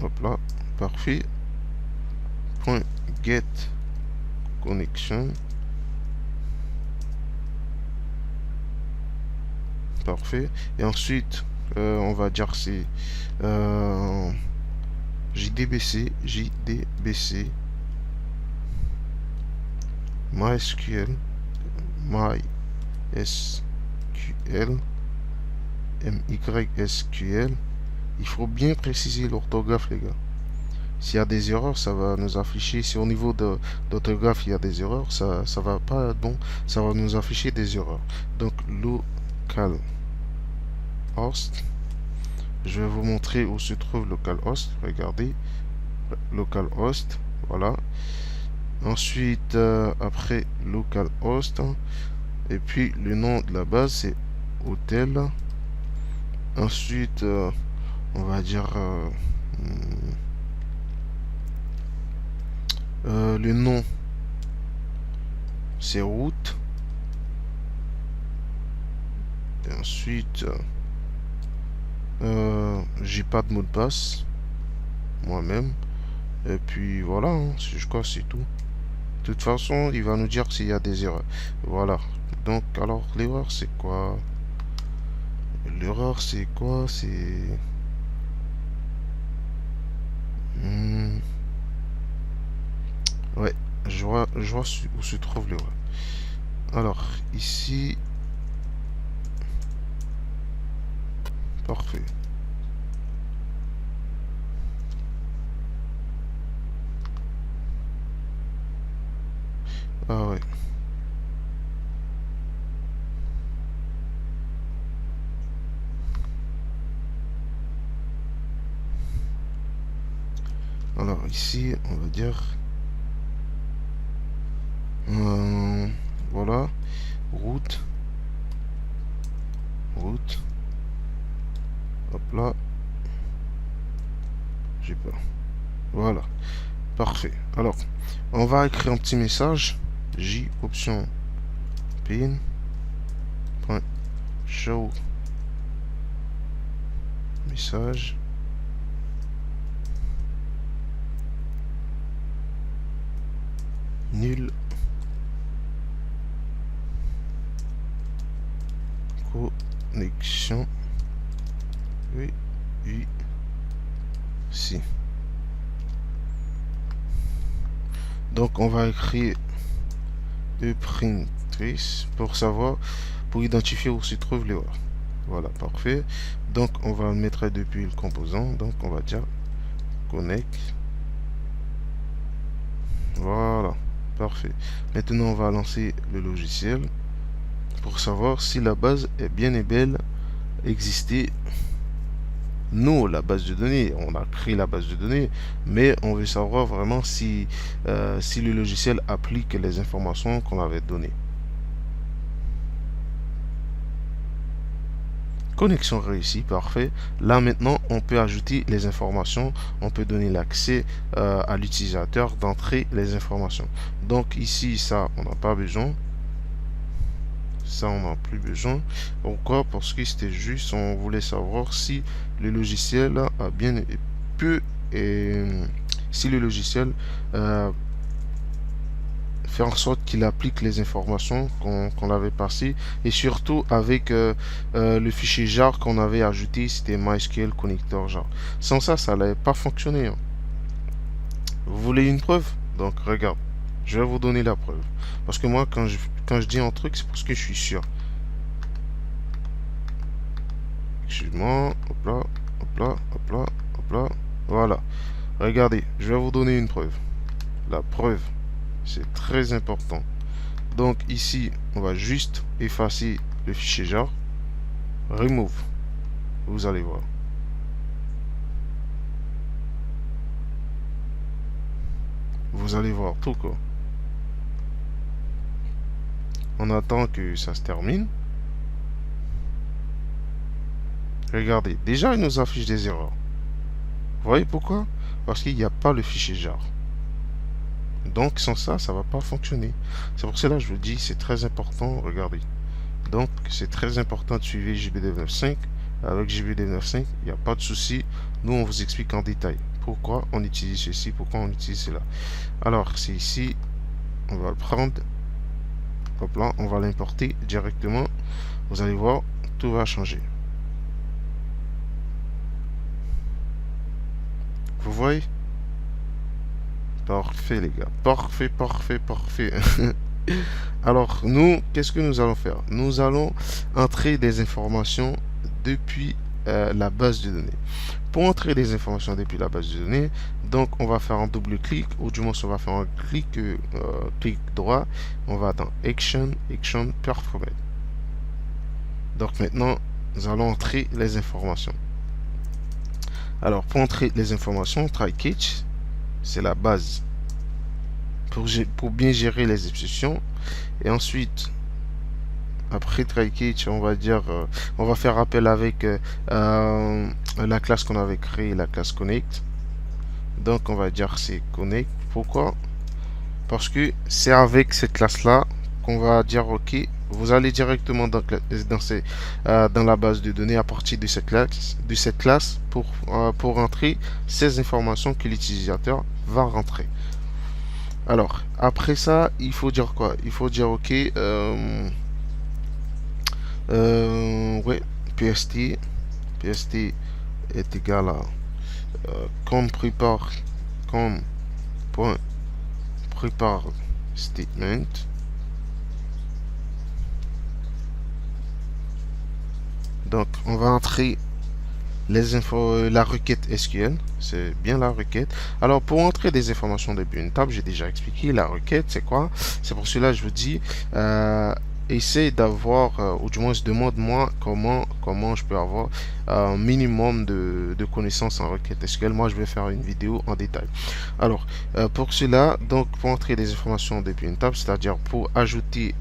Hop là, parfait. Point get connection. Parfait. Et ensuite, on va dire c'est JDBC, MySQL, MySQL. Il faut bien préciser l'orthographe, les gars. S'il y a des erreurs, ça va nous afficher. Si au niveau d'orthographe, il y a des erreurs, ça va pas être bon. Ça va nous afficher des erreurs. Donc, localhost. Je vais vous montrer où se trouve localhost. Regardez. Localhost. Voilà. Ensuite, après localhost. Et puis, le nom de la base, c'est hôtel. Ensuite, on va dire... le nom c'est route, et ensuite j'ai pas de mot de passe moi-même, et puis voilà, hein, je crois que c'est tout. De toute façon il va nous dire s'il y a des erreurs. Voilà, donc alors l'erreur c'est quoi? L'erreur c'est quoi? C'est ouais, je vois où se trouve l'erreur. Alors ici, parfait. Ah ouais. ici, on va dire, voilà, route, hop là, j'ai pas, voilà, parfait. Alors, on va écrire un petit message, J option pin point show message nul connexion ici. Donc on va écrire E-print-trace pour savoir, pour identifier où se trouve l'erreur. Voilà, parfait. Donc on va le mettre depuis le composant. Donc on va dire connect. Voilà, parfait. Maintenant on va lancer le logiciel pour savoir si la base est bien et belle existée. Nous, la base de données, on a créé la base de données, mais on veut savoir vraiment si, si le logiciel applique les informations qu'on avait données. Connexion réussie, parfait. Là maintenant, on peut ajouter les informations, on peut donner l'accès à l'utilisateur d'entrer les informations. Donc ici, ça, on n'a pas besoin. Ça, on n'a plus besoin. Pourquoi? Parce que c'était juste, on voulait savoir si le logiciel a bien pu et si le logiciel fait en sorte qu'il applique les informations qu'on avait passées et surtout avec le fichier jar qu'on avait ajouté, c'était MySQL connector jar. Sans ça, ça n'allait pas fonctionner. Hein. Vous voulez une preuve? Donc regarde, je vais vous donner la preuve. Parce que moi, quand je dis un truc, c'est parce que je suis sûr. Excuse-moi, hop là, hop là, hop là, hop là, voilà. Regardez, je vais vous donner une preuve. La preuve, c'est très important. Donc ici, on va juste effacer le fichier jar. Remove. Vous allez voir. Vous allez voir tout quoi. On attend que ça se termine. Regardez, déjà il nous affiche des erreurs. Vous voyez pourquoi? Parce qu'il n'y a pas le fichier jar. Donc sans ça, ça va pas fonctionner. C'est pour cela que je vous dis, c'est très important. Regardez. Donc c'est très important de suivre JBdev 9.5. Avec JBdev 9.5, il n'y a pas de souci. Nous, on vous explique en détail pourquoi on utilise ceci, pourquoi on utilise cela. Alors, c'est ici. On va le prendre. Hop là, on va l'importer directement. Vous allez voir, tout va changer. Vous voyez? Parfait, les gars. Parfait, parfait, parfait. Alors, nous, qu'est-ce que nous allons faire? Nous allons entrer des informations depuis la base de données. Pour entrer des informations depuis la base de données, donc on va faire un double clic, ou du moins on va faire un clic droit. On va dans Action, Performance. Donc maintenant, nous allons entrer les informations. Alors, pour entrer les informations, try catch, c'est la base pour bien gérer les exceptions. Et ensuite, après try catch, on va dire, on va faire appel avec la classe qu'on avait créée, la classe connect. Donc, on va dire c'est connect. Pourquoi? Parce que c'est avec cette classe-là qu'on va dire OK. Vous allez directement dans la base de données à partir de cette classe pour entrer ces informations que l'utilisateur va rentrer. Alors, après ça, il faut dire quoi? Il faut dire OK. Ouais, PST est égal à comme prépare statement. Donc, on va entrer les infos, la requête SQL, c'est bien la requête. Alors, pour entrer des informations depuis une table, j'ai déjà expliqué la requête, c'est quoi? C'est pour cela que je vous dis, essaie d'avoir, ou du moins demande-moi comment je peux avoir un minimum de connaissances en requête SQL. Moi, je vais faire une vidéo en détail. Alors, pour cela, donc pour entrer les informations depuis une table, c'est-à-dire pour ajouter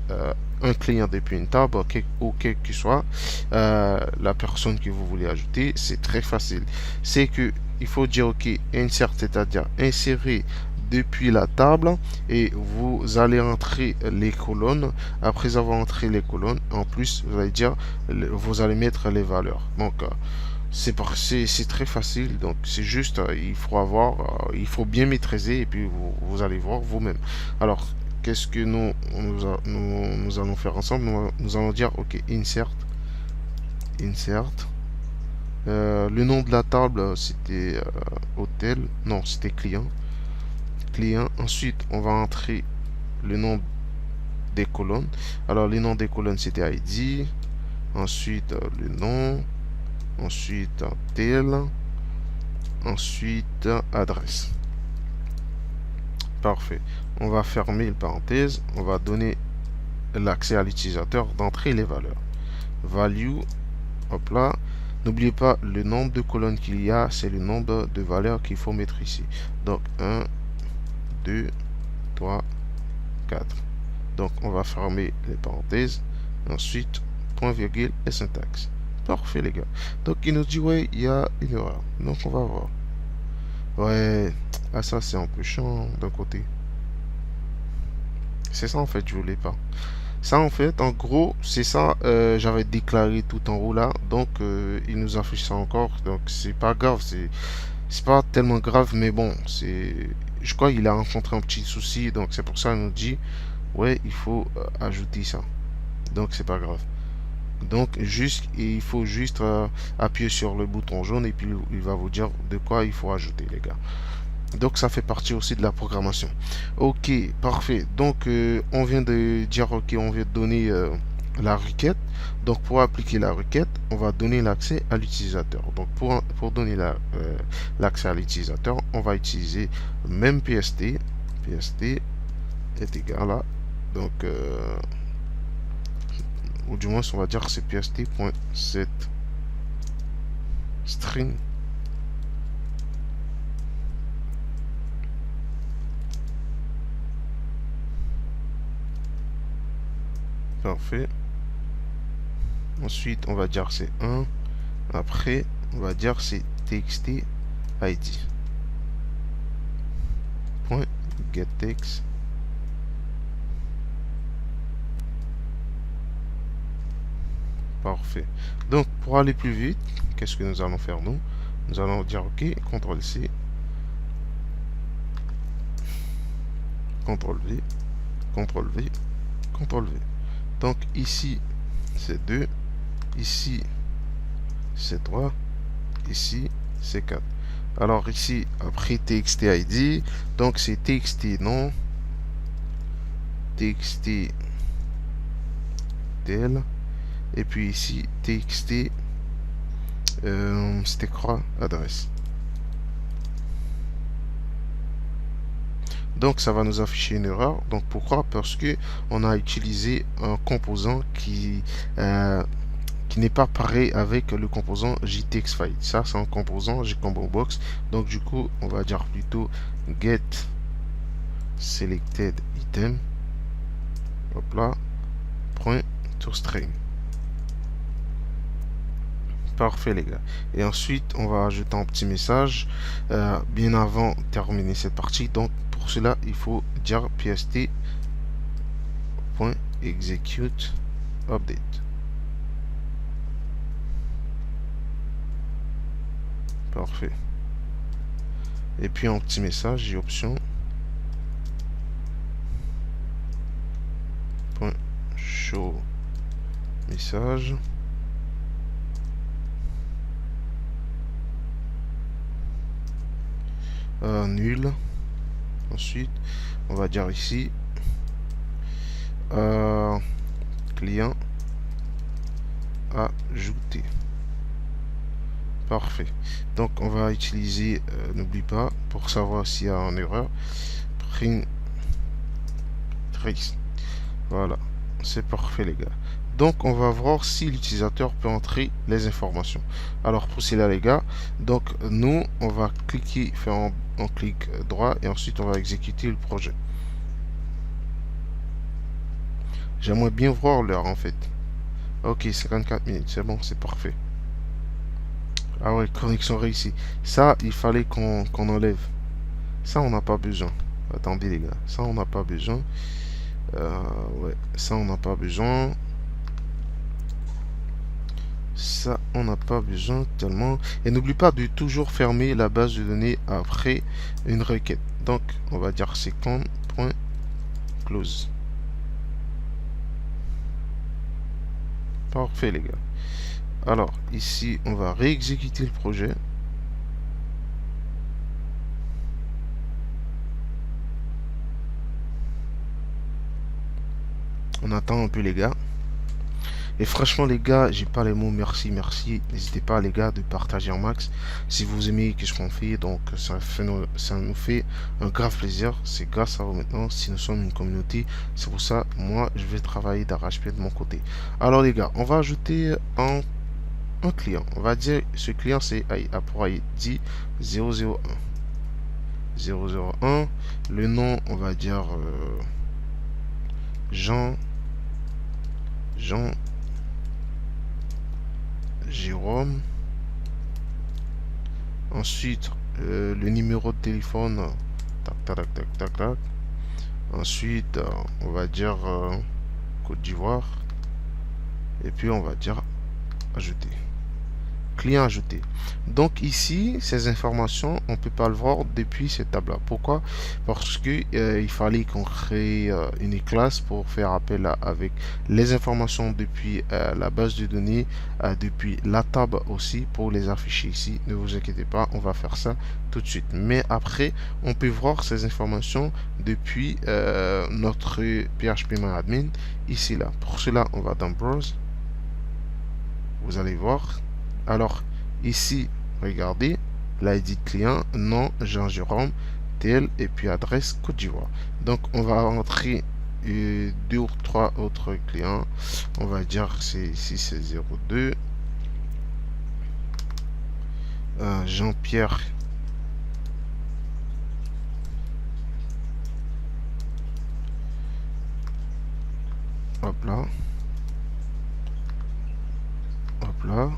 un client depuis une table, ou quel que soit la personne que vous voulez ajouter, c'est très facile. C'est que il faut dire OK, insert, c'est-à-dire insérer depuis la table, et vous allez entrer les colonnes. Après avoir entré les colonnes, en plus, vous allez dire, vous allez mettre les valeurs. Donc, c'est très facile. Donc, c'est juste, il faut bien maîtriser, et puis vous allez voir vous-même. Alors, qu'est-ce que nous allons faire ensemble? Nous allons dire, OK, insert. Le nom de la table, c'était hôtel. Non, c'était client. Ensuite, on va entrer le nom des colonnes. Alors, les noms des colonnes, c'était ID. Ensuite, le nom. Ensuite, tel. Ensuite, adresse. Parfait. On va fermer le parenthèse. On va donner l'accès à l'utilisateur d'entrer les valeurs. Value. Hop là. N'oubliez pas le nombre de colonnes qu'il y a. C'est le nombre de valeurs qu'il faut mettre ici. Donc, 1, 2, 3, 4. Donc, on va fermer les parenthèses. Ensuite, point virgule et syntaxe. Parfait, les gars. Donc, il nous dit, ouais, il y a une erreur. Donc, on va voir. Ouais, ah, ça, c'est un peu chiant d'un côté. C'est ça, en fait, je voulais pas. Ça, en fait, en gros, c'est ça, j'avais déclaré tout en haut là. Donc, il nous affiche ça encore. Donc, c'est pas grave. C'est pas tellement grave, mais bon, je crois qu'il a rencontré un petit souci. Donc, c'est pour ça qu'il nous dit, ouais, il faut ajouter ça. Donc, c'est pas grave. Donc, il faut juste appuyer sur le bouton jaune, et puis il va vous dire de quoi il faut ajouter, les gars. Donc, ça fait partie aussi de la programmation. Ok, parfait. Donc, on vient de dire, ok, on vient de donner la requête. Donc, pour appliquer la requête, on va donner l'accès à l'utilisateur. Donc, pour donner l'accès à l'utilisateur, on va utiliser même PST. PST est égal à, donc, ou du moins, on va dire que c'est pst.set string. Parfait. Ensuite, on va dire c'est 1. Après, on va dire c'est txt id. Point getText. Parfait. Donc, pour aller plus vite, qu'est-ce que nous allons faire nous? Nous allons dire OK, CTRL-C, CTRL-V, CTRL-V, CTRL-V. Donc, ici, c'est 2. Ici, c'est 3. Ici, c'est 4. Alors, ici, après txt id, donc c'est txt nom, txt tel, et puis ici, txt, c'était quoi? Adresse. Donc, ça va nous afficher une erreur. Donc, pourquoi? Parce que on a utilisé un composant qui n'est pas pareil avec le composant JTextFile. Ça, c'est un composant JComboBox. Donc, du coup, on va dire plutôt get selected item. Hop là. Point toString. Parfait, les gars. Et ensuite, on va ajouter un petit message bien avant de terminer cette partie. Donc, pour cela, il faut dire pst.execute update. Parfait. Et puis un petit message, j'ai option .show message. Nul. Ensuite, on va dire ici client ajouté. Parfait. Donc, on va utiliser, n'oublie pas, pour savoir s'il y a une erreur, print trace. Voilà. c'est parfait les gars. Donc on va voir si l'utilisateur peut entrer les informations. Alors pour cela les gars, donc nous on va cliquer, faire un clic droit et ensuite on va exécuter le projet. J'aimerais bien voir l'heure en fait. Ok, 54 minutes, c'est bon, c'est parfait. Ah ouais, connexion réussie. Ça, il fallait qu'on enlève. Ça, on n'a pas besoin. Attendez les gars, ça on n'a pas besoin. Ouais, ça on n'a pas besoin. Ça, on n'a pas besoin tellement. Et n'oublie pas de toujours fermer la base de données après une requête. Donc, on va dire second.close. Parfait, les gars. Alors, ici, on va réexécuter le projet. On attend un peu, les gars. Et franchement les gars, j'ai pas les mots merci, merci. N'hésitez pas les gars de partager en max si vous aimez ce qu'on fait. Donc ça nous fait un grave plaisir. C'est grâce à vous maintenant si nous sommes une communauté. C'est pour ça, moi je vais travailler d'arrache-pied de mon côté. Alors les gars, on va ajouter un client. On va dire ce client c'est pour ID 001. 001. Le nom, on va dire Jean Jérôme. Ensuite, le numéro de téléphone. Tac, tac, tac, tac, tac, tac. Ensuite, on va dire Côte d'Ivoire. Et puis, on va dire ajouter. Client ajouté. Donc ici, ces informations, on peut pas le voir depuis cette table-là. Pourquoi? Parce que il fallait qu'on crée une classe pour faire appel avec les informations depuis la base de données, depuis la table aussi pour les afficher ici. Ne vous inquiétez pas, on va faire ça tout de suite. Mais après, on peut voir ces informations depuis notre PHPMyAdmin ici là. Pour cela, on va dans Browse. Vous allez voir. Alors, ici, regardez, l'ID client, nom, Jean-Jérôme, tel, et puis adresse Côte d'Ivoire. Donc, on va entrer deux ou trois autres clients. On va dire c'est ici, c'est 02. Jean-Pierre. Hop là. Hop là.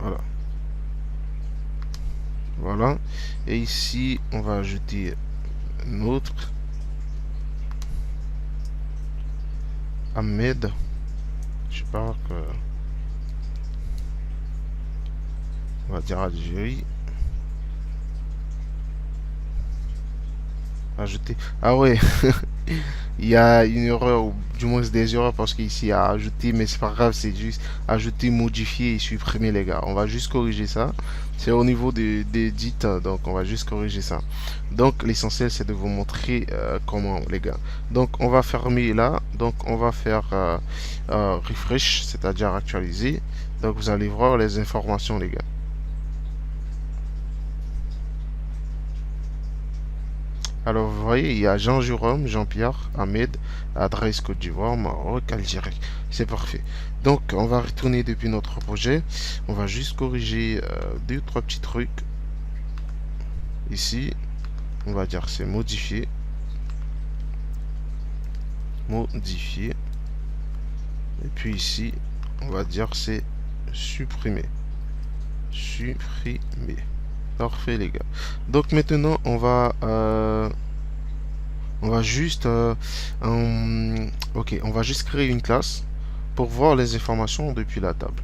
Voilà. Voilà. Et ici, on va ajouter un autre. Ahmed. Je sais pas que... On va dire Algérie. Ajouter. Ah ouais. Il y a une erreur, ou du moins des erreurs, parce qu'ici il y a ajouté, mais c'est pas grave, c'est juste ajouter, modifier et supprimer les gars. On va juste corriger ça. C'est au niveau des edits, donc on va juste corriger ça. Donc l'essentiel c'est de vous montrer comment les gars. Donc on va fermer là, donc on va faire refresh, c'est-à-dire actualiser. Donc vous allez voir les informations les gars. Alors, vous voyez, il y a Jean-Jérôme, Jean-Pierre, Ahmed, adresse Côte d'Ivoire, Maroc, Algérie. C'est parfait. Donc, on va retourner depuis notre projet. On va juste corriger deux ou trois petits trucs. Ici, on va dire c'est modifier. Modifier. Et puis ici, on va dire c'est supprimer. Supprimer. Parfait les gars. Donc maintenant on va juste ok, on va juste créer une classe pour voir les informations depuis la table.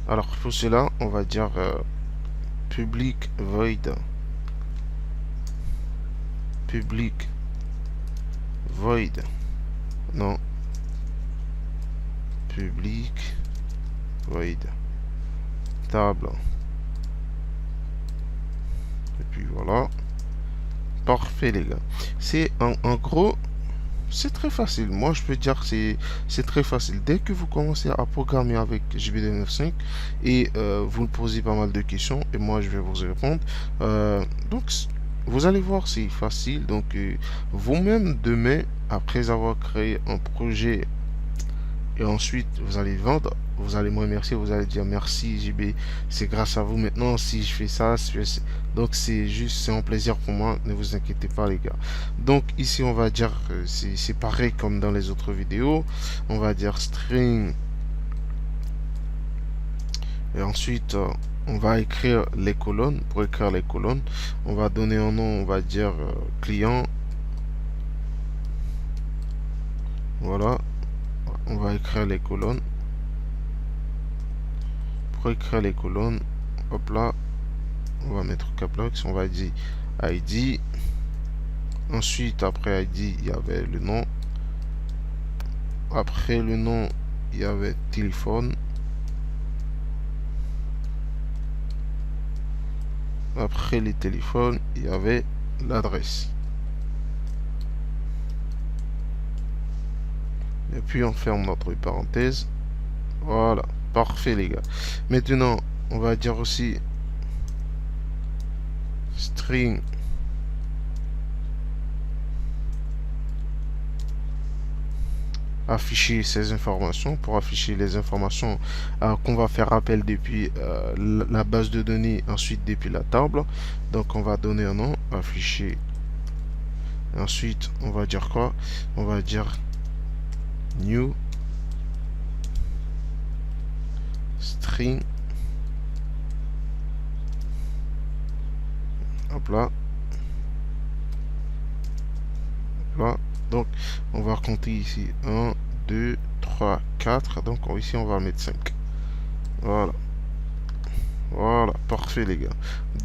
Alors pour cela on va dire public void non public void table. Et puis voilà. Parfait les gars. C'est en gros, c'est très facile. Moi je peux dire que c'est très facile. Dès que vous commencez à programmer avec JBdev 9.5 et vous me posez pas mal de questions et moi je vais vous répondre. Donc vous allez voir, c'est facile. Donc, vous-même, demain, après avoir créé un projet et ensuite vous allez vendre, vous allez me remercier, vous allez dire merci JB, c'est grâce à vous maintenant si je fais ça, donc c'est juste, c'est un plaisir pour moi, ne vous inquiétez pas les gars. Donc ici on va dire, c'est pareil comme dans les autres vidéos, on va dire string, et ensuite on va écrire les colonnes. Pour écrire les colonnes, on va donner un nom, on va dire client, voilà, on va écrire les colonnes. Pour écrire les colonnes, hop là, on va mettre caps on va dire ID. Ensuite, après ID, il y avait le nom. Après le nom, il y avait téléphone. Après les téléphones, il y avait l'adresse. Et puis on ferme notre parenthèse. Voilà, parfait les gars. Maintenant, on va dire aussi string afficher ces informations. Pour afficher les informations qu'on va faire appel depuis la base de données, ensuite depuis la table. Donc on va donner un nom, afficher. Ensuite on va dire quoi? On va dire new string, hop là, hop là. Donc on va compter ici 1 2 3 4, donc ici on va mettre 5. Voilà, voilà, parfait les gars.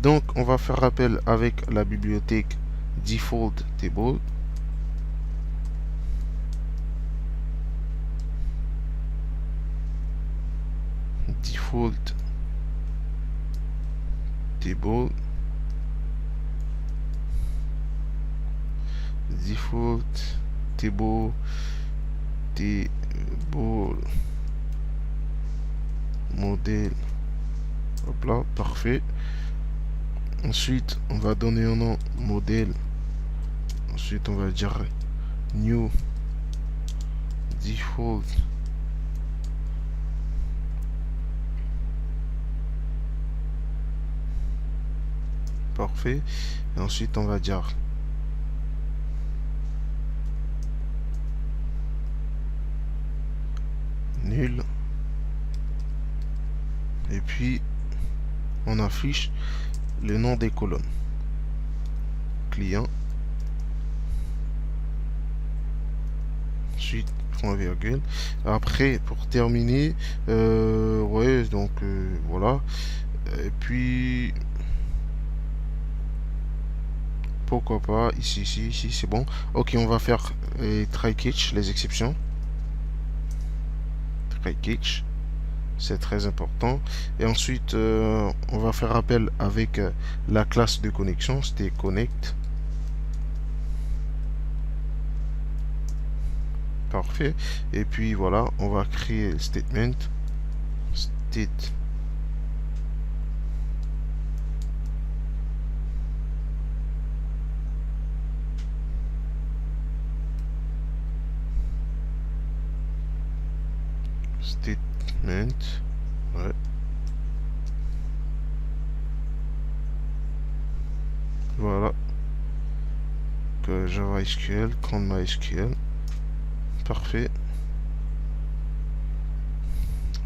Donc on va faire appel avec la bibliothèque default table. Default table, default table, modèle, hop là, parfait. Ensuite on va donner un nom, modèle. Ensuite on va dire new default parfait. Et ensuite on va dire nul. Et puis on affiche le nom des colonnes. Client. Ensuite point virgule. Après pour terminer, ouais, donc voilà. Et puis pourquoi pas ici c'est bon. Ok, on va faire try catch, les exceptions. Try catch, c'est très important. Et ensuite on va faire appel avec la classe de connexion, c'était connect. Parfait. Et puis voilà, on va créer le statement statement, ouais. Voilà, que Java SQL, compte MySQL, parfait.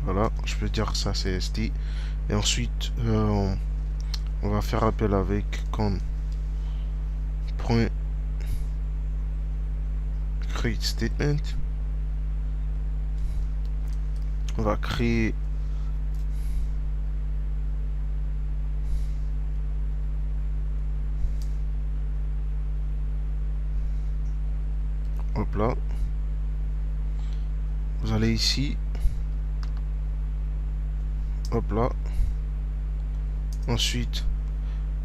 Voilà, je peux dire que ça c'est ST. Et ensuite on va faire appel avec con point create statement. On va créer hop là, vous allez ici, hop là, ensuite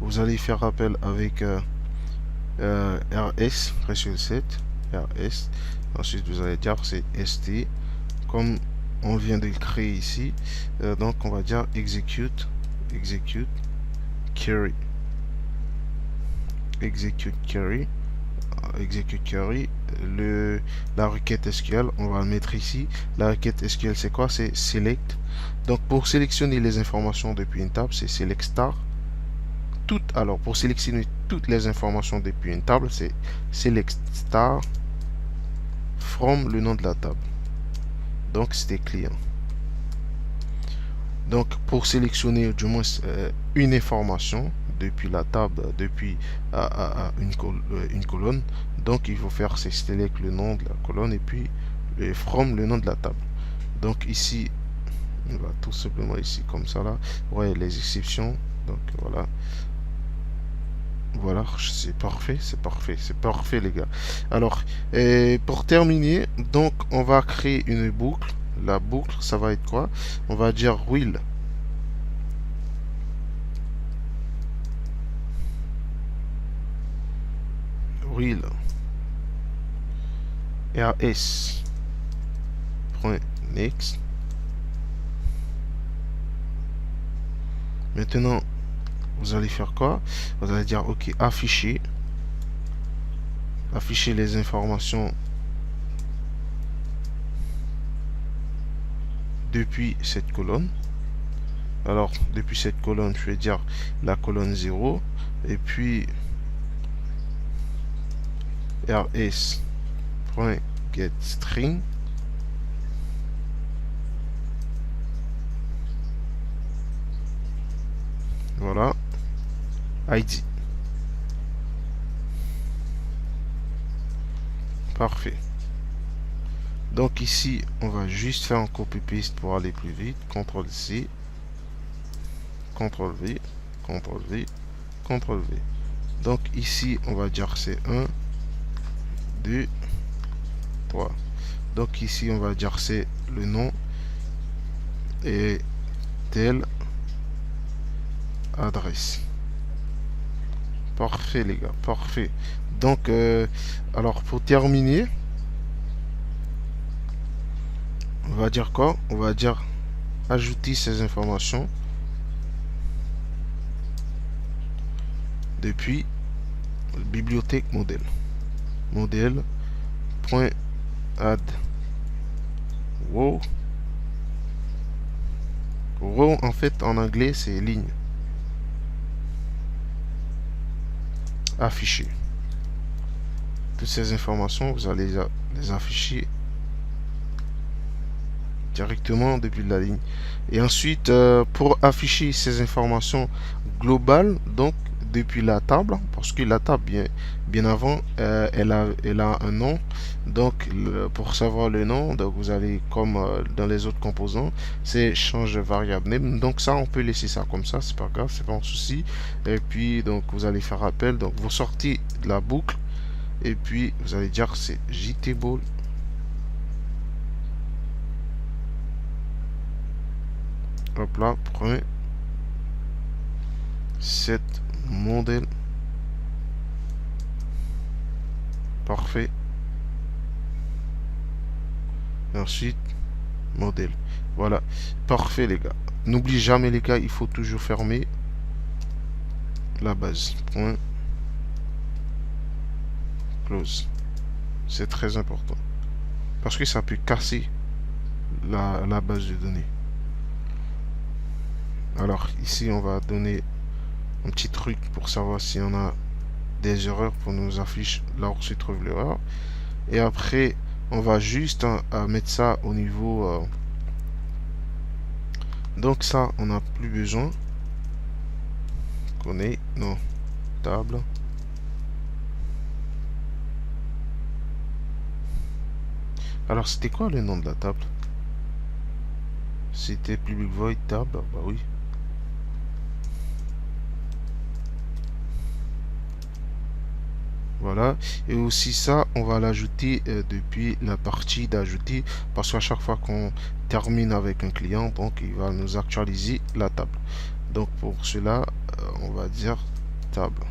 vous allez faire appel avec RS, pression 7 RS, ensuite vous allez dire c'est ST comme on vient de le créer ici. Donc on va dire execute query. execute query, la requête SQL, on va le mettre ici. La requête SQL, c'est quoi? C'est select. Donc pour sélectionner les informations depuis une table, c'est select star. Alors pour sélectionner toutes les informations depuis une table, c'est select star from le nom de la table. Donc c'était client. Donc pour sélectionner du moins une information depuis la table, depuis une colonne, donc il faut faire c'est select le nom de la colonne et puis le from le nom de la table. Donc ici on va tout simplement ici comme ça là, ouais, les exceptions. Donc voilà, c'est parfait, c'est parfait, c'est parfait les gars. Alors pour terminer, donc on va créer une boucle. La boucle, ça va être quoi? On va dire will rs.next. Maintenant vous allez faire quoi? Vous allez dire ok, afficher les informations depuis cette colonne. Alors depuis cette colonne, je vais dire la colonne 0 et puis rs.getString. Voilà, ID. Parfait. Donc ici, on va juste faire un copy-paste pour aller plus vite. CTRL-C, CTRL-V, CTRL-V, CTRL-V. Donc ici, on va dire c'est 1, 2, 3. Donc ici, on va dire c'est le nom et telle adresse. Parfait les gars, parfait. Donc alors pour terminer, on va dire quoi? On va dire ajouter ces informations depuis bibliothèque modèle. Modèle.add row. Row en fait en anglais c'est ligne. Afficher. Toutes ces informations, vous allez les afficher directement depuis la ligne. Et ensuite, pour afficher ces informations globales, donc depuis la table, parce que la table, bien avant, elle a un nom. Donc, pour savoir le nom, donc vous allez, comme dans les autres composants, c'est change variable name. Donc ça, on peut laisser ça comme ça, c'est pas grave, c'est pas un souci. Et puis, donc, vous allez faire appel. Donc, vous sortez de la boucle. Et puis, vous allez dire c'est JTable. Hop là, point set modèle. Parfait. Et ensuite, modèle. Voilà. Parfait, les gars. N'oublie jamais, les gars, il faut toujours fermer la base. Point close. C'est très important. Parce que ça peut casser la base de données. Alors, ici, on va donner un petit truc pour savoir si on a des erreurs pour nous afficher là où se trouve l'erreur. Et après, on va juste mettre ça au niveau... donc ça, on n'a plus besoin. Connaît, non, table. Alors, c'était quoi le nom de la table? C'était public void table, bah oui. Voilà, et aussi ça, on va l'ajouter depuis la partie d'ajouter, parce qu'à chaque fois qu'on termine avec un client, donc il va nous actualiser la table. Donc pour cela, on va dire table.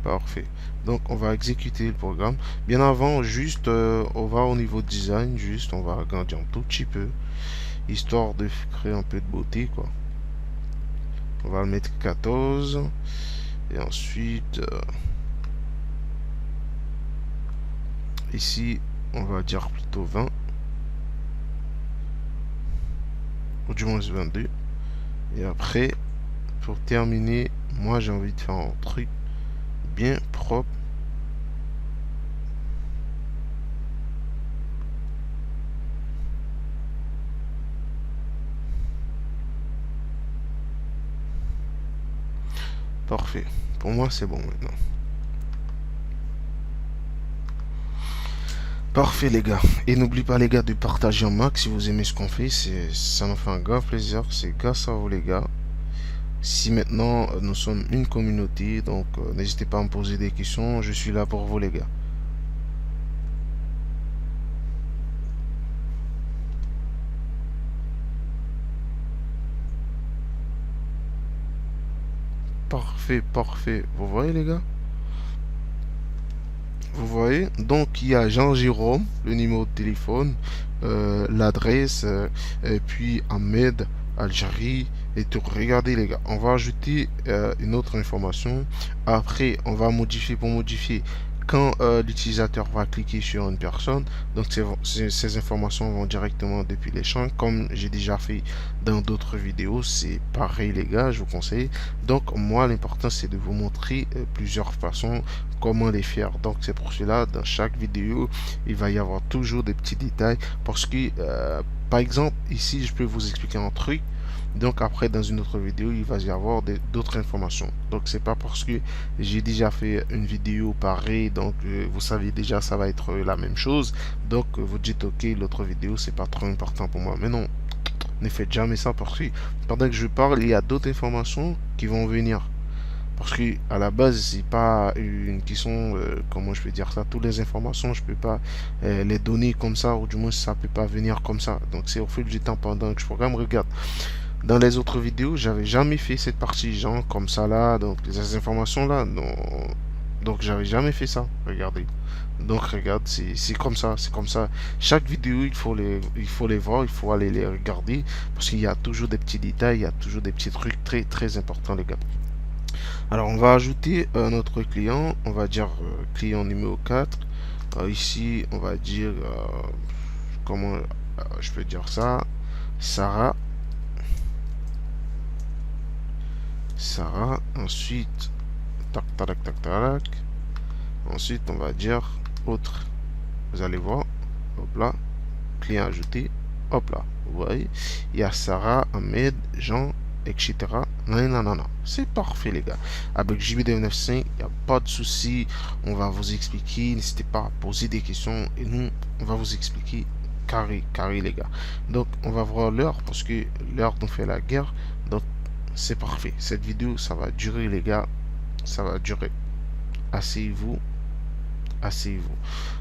Parfait. Donc on va exécuter le programme. Bien avant, juste on va au niveau design, juste on va agrandir un tout petit peu, histoire de créer un peu de beauté quoi. On va le mettre 14. Et ensuite, ici, on va dire plutôt 20. Ou du moins 22. Et après, pour terminer, moi j'ai envie de faire un truc bien propre. Parfait. Pour moi, c'est bon maintenant. Parfait les gars. Et n'oublie pas les gars de partager en max si vous aimez ce qu'on fait. Ça nous fait un grave plaisir. C'est grâce à vous les gars. Si maintenant nous sommes une communauté, donc n'hésitez pas à me poser des questions. Je suis là pour vous les gars. Parfait, parfait. Vous voyez les gars? Vous voyez? Donc il y a Jean-Jérôme, le numéro de téléphone, l'adresse, et puis Ahmed, Algérie, et tout. Regardez les gars, on va ajouter une autre information. Après, on va modifier pour modifier. Quand l'utilisateur va cliquer sur une personne, donc ces informations vont directement depuis les champs, comme j'ai déjà fait dans d'autres vidéos. C'est pareil les gars, je vous conseille. Donc moi, l'important c'est de vous montrer plusieurs façons comment les faire. Donc c'est pour cela, dans chaque vidéo, il va y avoir toujours des petits détails, parce que par exemple ici je peux vous expliquer un truc, donc après dans une autre vidéo il va y avoir d'autres informations. Donc c'est pas parce que j'ai déjà fait une vidéo pareille, donc vous savez déjà ça va être la même chose, donc vous dites ok, l'autre vidéo c'est pas trop important pour moi. Mais non, ne faites jamais ça, parce que pendant que je parle il y a d'autres informations qui vont venir. Parce que à la base, c'est pas une question, comment je peux dire ça, toutes les informations, je peux pas les donner comme ça, ou du moins ça peut pas venir comme ça. Donc c'est au fil du temps pendant que je programme. Regarde, dans les autres vidéos, j'avais jamais fait cette partie genre comme ça là, donc les informations là, non. Donc j'avais jamais fait ça. Regardez. Donc regarde, c'est comme ça, c'est comme ça. Chaque vidéo, il faut les voir, il faut aller les regarder, parce qu'il y a toujours des petits détails, il y a toujours des petits trucs très très importants les gars. Alors on va ajouter notre client, on va dire client numéro 4. Ici on va dire, comment je peux dire ça, Sarah. Sarah, ensuite, tac tac tac tac, ensuite on va dire autre. Vous allez voir, hop là, client ajouté, hop là, vous voyez, il y a Sarah, Ahmed, Jean, etc. Non, non, non, non. C'est parfait, les gars. Avec JBdev95, il n'y a pas de souci. On va vous expliquer. N'hésitez pas à poser des questions. Et nous, on va vous expliquer carré, carré, les gars. Donc, on va voir l'heure, parce que l'heure nous fait la guerre. Donc, c'est parfait. Cette vidéo, ça va durer, les gars. Ça va durer. Asseyez-vous. Asseyez-vous.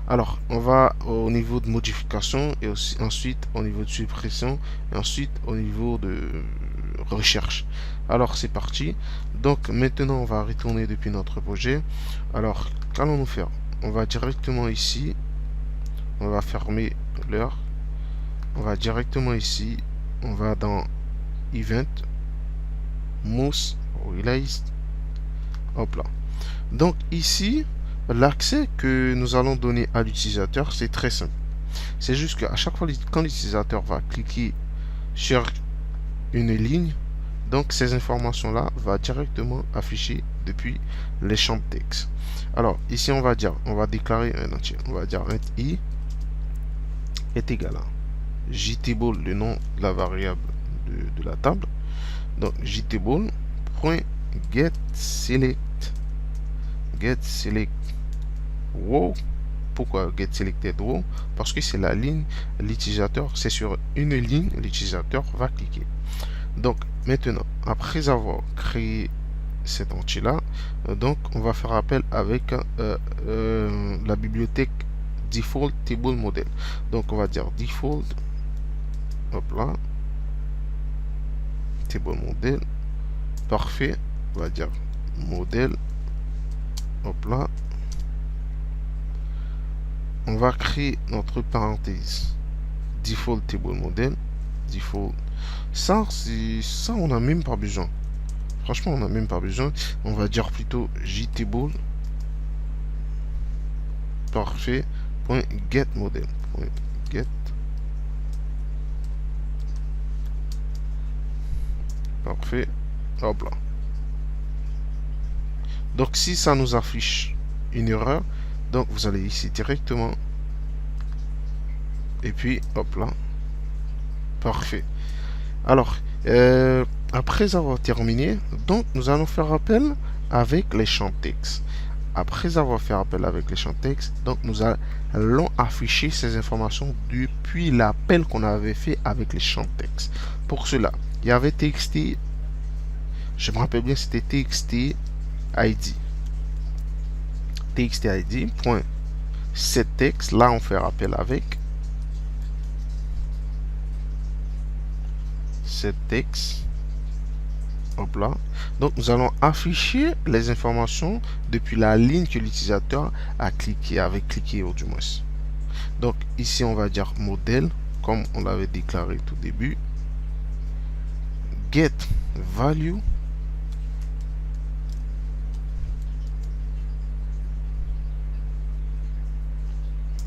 Alors, on va au niveau de modification, et aussi, ensuite au niveau de suppression, et ensuite au niveau de recherche. Alors c'est parti. Donc maintenant on va retourner depuis notre projet. Alors qu'allons-nous faire? On va directement ici, on va fermer l'heure, on va directement ici, on va dans event, mouse, release, hop là. Donc ici, l'accès que nous allons donner à l'utilisateur, c'est très simple. C'est juste qu'à chaque fois quand l'utilisateur va cliquer sur une ligne, donc ces informations là va directement afficher depuis les champs de texte. Alors ici on va dire, on va déclarer un entier, on va dire int i est égal à jtable, le nom de la variable de la table. Donc jtable point get select row. Pourquoi get selected row? Parce que c'est la ligne, l'utilisateur, c'est sur une ligne l'utilisateur va cliquer. Donc maintenant, après avoir créé cet entier là, donc on va faire appel avec la bibliothèque default table model. Donc on va dire default, hop là, table model, parfait. On va dire modèle, hop là. On va créer notre parenthèse default table model, default. Ça on n'a même pas besoin. franchement, on n'a même pas besoin. On va dire plutôt JTable. Parfait. Point get model. Point get. Parfait. Hop là. Donc si ça nous affiche une erreur, donc vous allez ici directement. Et puis hop là. Parfait. Alors, après avoir terminé, donc nous allons faire appel avec les champs texte. Après avoir fait appel avec les champs texte, donc nous allons afficher ces informations depuis l'appel qu'on avait fait avec les champs texte. Pour cela, il y avait txt, je me rappelle bien, c'était txt id. txt id, point set texte, là on fait appel avec set texte. Hop là. Donc nous allons afficher les informations depuis la ligne que l'utilisateur a cliqué, avait cliqué ou du moins. Donc ici on va dire modèle, comme on l'avait déclaré tout début. Get value.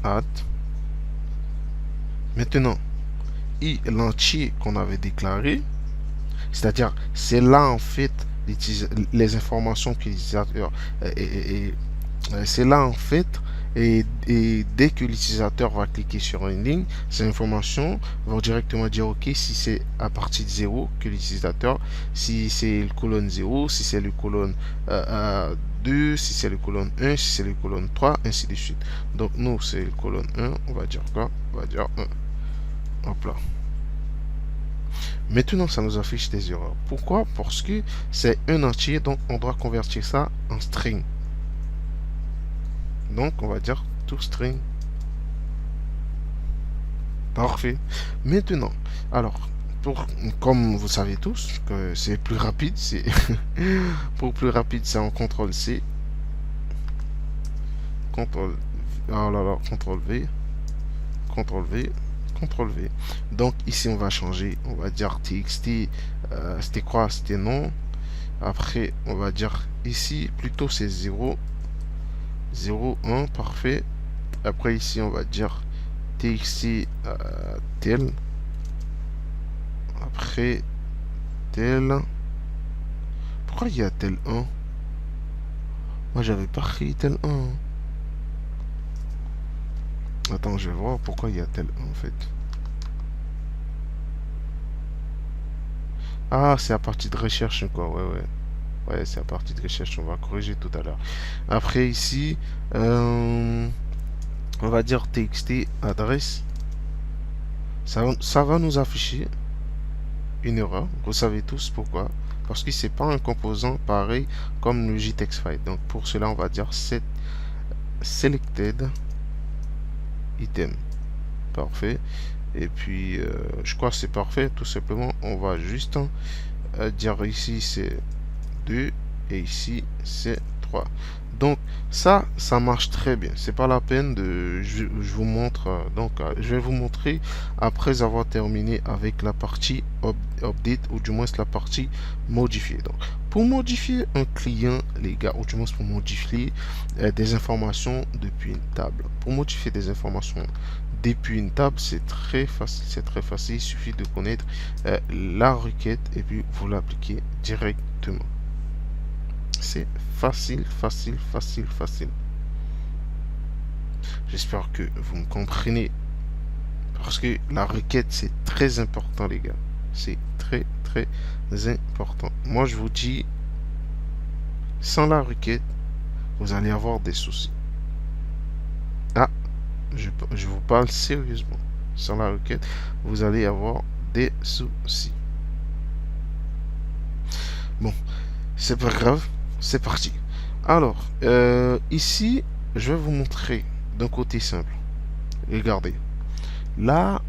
Add. Maintenant, l'entier qu'on avait déclaré, c'est-à-dire c'est là en fait les informations que l'utilisateur c'est là en fait et dès que l'utilisateur va cliquer sur une ligne, ces informations vont directement dire ok si c'est à partir de 0 que l'utilisateur, si c'est le colonne 0, si c'est le colonne 2, si c'est le colonne 1, si c'est le colonne 3, ainsi de suite. Donc nous c'est le colonne 1, on va dire quoi? On va dire 1. Hop là. Maintenant, ça nous affiche des erreurs. Pourquoi? Parce que c'est un entier, donc on doit convertir ça en string. Donc, on va dire toString. Parfait. Maintenant, alors, comme vous savez tous, que c'est plus rapide, c'est pour plus rapide, c'est en CTRL-C. CTRL, oh là là, CTRL-V, CTRL-V. CTRL-V. Donc ici on va changer, on va dire txt, c'était quoi? C'était non. Après on va dire ici plutôt c'est 0, 0, 1, parfait. Après ici on va dire txt tel. Après tel. Pourquoi il y a tel 1? Moi j'avais pas créé tel 1. Attends, je vais voir pourquoi il y a tel 1 en fait. Ah, c'est à partir de recherche encore, ouais. Ouais, c'est à partir de recherche, on va corriger tout à l'heure. Après ici, on va dire txt adresse. Ça va nous afficher une erreur. Vous savez tous pourquoi. Parce que c'est pas un composant pareil comme le JTextFile. Donc pour cela, on va dire set selected item. Parfait. Et puis je crois que c'est parfait. Tout simplement, on va juste dire ici c'est 2 et ici c'est 3. Donc ça marche très bien. C'est pas la peine de je vous montre je vais vous montrer après avoir terminé avec la partie update ou du moins la partie modifier. Donc pour modifier un client les gars, ou du moins pour modifier des informations depuis une table, pour modifier des informations depuis une table, c'est très facile, il suffit de connaître la requête et puis vous l'appliquez directement. C'est facile. J'espère que vous me comprenez. Parce que la requête, c'est très important, les gars. C'est très important. Moi, je vous dis, sans la requête, vous allez avoir des soucis. Ah, je vous parle sérieusement. Sans la requête, vous allez avoir des soucis. Bon, c'est pas grave. C'est parti. Alors, ici, je vais vous montrer d'un côté simple. Regardez. Là,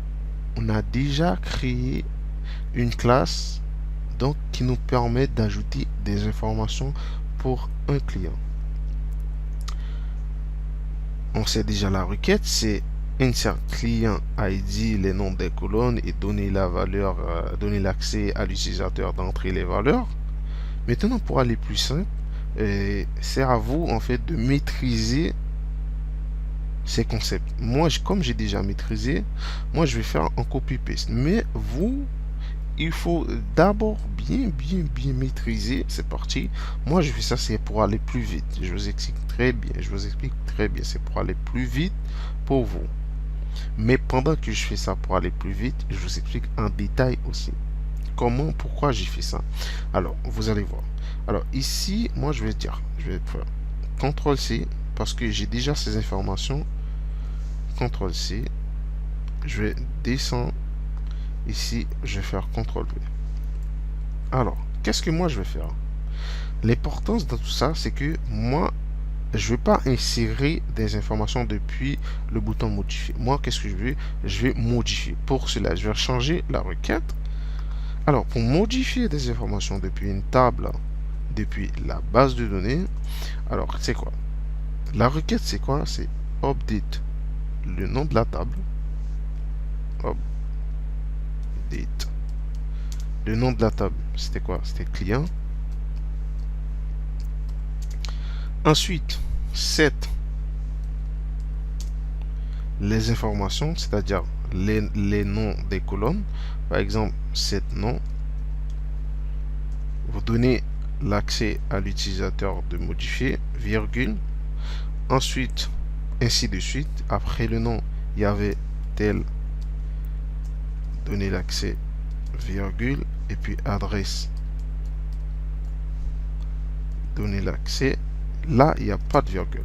on a déjà créé une classe donc qui nous permet d'ajouter des informations pour un client. On sait déjà la requête, c'est insert client ID, les noms des colonnes et donner la valeur, donner l'accès à l'utilisateur d'entrer les valeurs. Maintenant, pour aller plus simple, c'est à vous en fait de maîtriser ces concepts. Moi, comme j'ai déjà maîtrisé, moi je vais faire un copy-paste. Mais vous, il faut d'abord bien maîtriser. C'est parti. Moi, je fais ça, c'est pour aller plus vite. Je vous explique très bien. Je vous explique très bien. C'est pour aller plus vite pour vous. Mais pendant que je fais ça pour aller plus vite, je vous explique en détail aussi. Comment, pourquoi j'ai fait ça. Alors, vous allez voir. Alors, ici, moi, je vais dire, je vais faire CTRL-C parce que j'ai déjà ces informations. CTRL-C. Je vais descendre. Ici, je vais faire CTRL-V. Alors, qu'est-ce que moi, je vais faire? L'importance de tout ça, c'est que moi, je ne vais pas insérer des informations depuis le bouton modifier. Moi, qu'est-ce que je vais? Je vais modifier. Pour cela, je vais changer la requête. Alors, pour modifier des informations depuis une table, depuis la base de données, alors, c'est quoi? La requête, c'est quoi? C'est update, le nom de la table. Update. Le nom de la table, c'était quoi? C'était client. Ensuite, set les informations, c'est-à-dire les noms des colonnes. Par exemple, set nom. Vous donnez l'accès à l'utilisateur de modifier, virgule. Ensuite, ainsi de suite. Après le nom, il y avait tel. Donner l'accès, virgule. Et puis adresse. Donner l'accès. Là, il n'y a pas de virgule.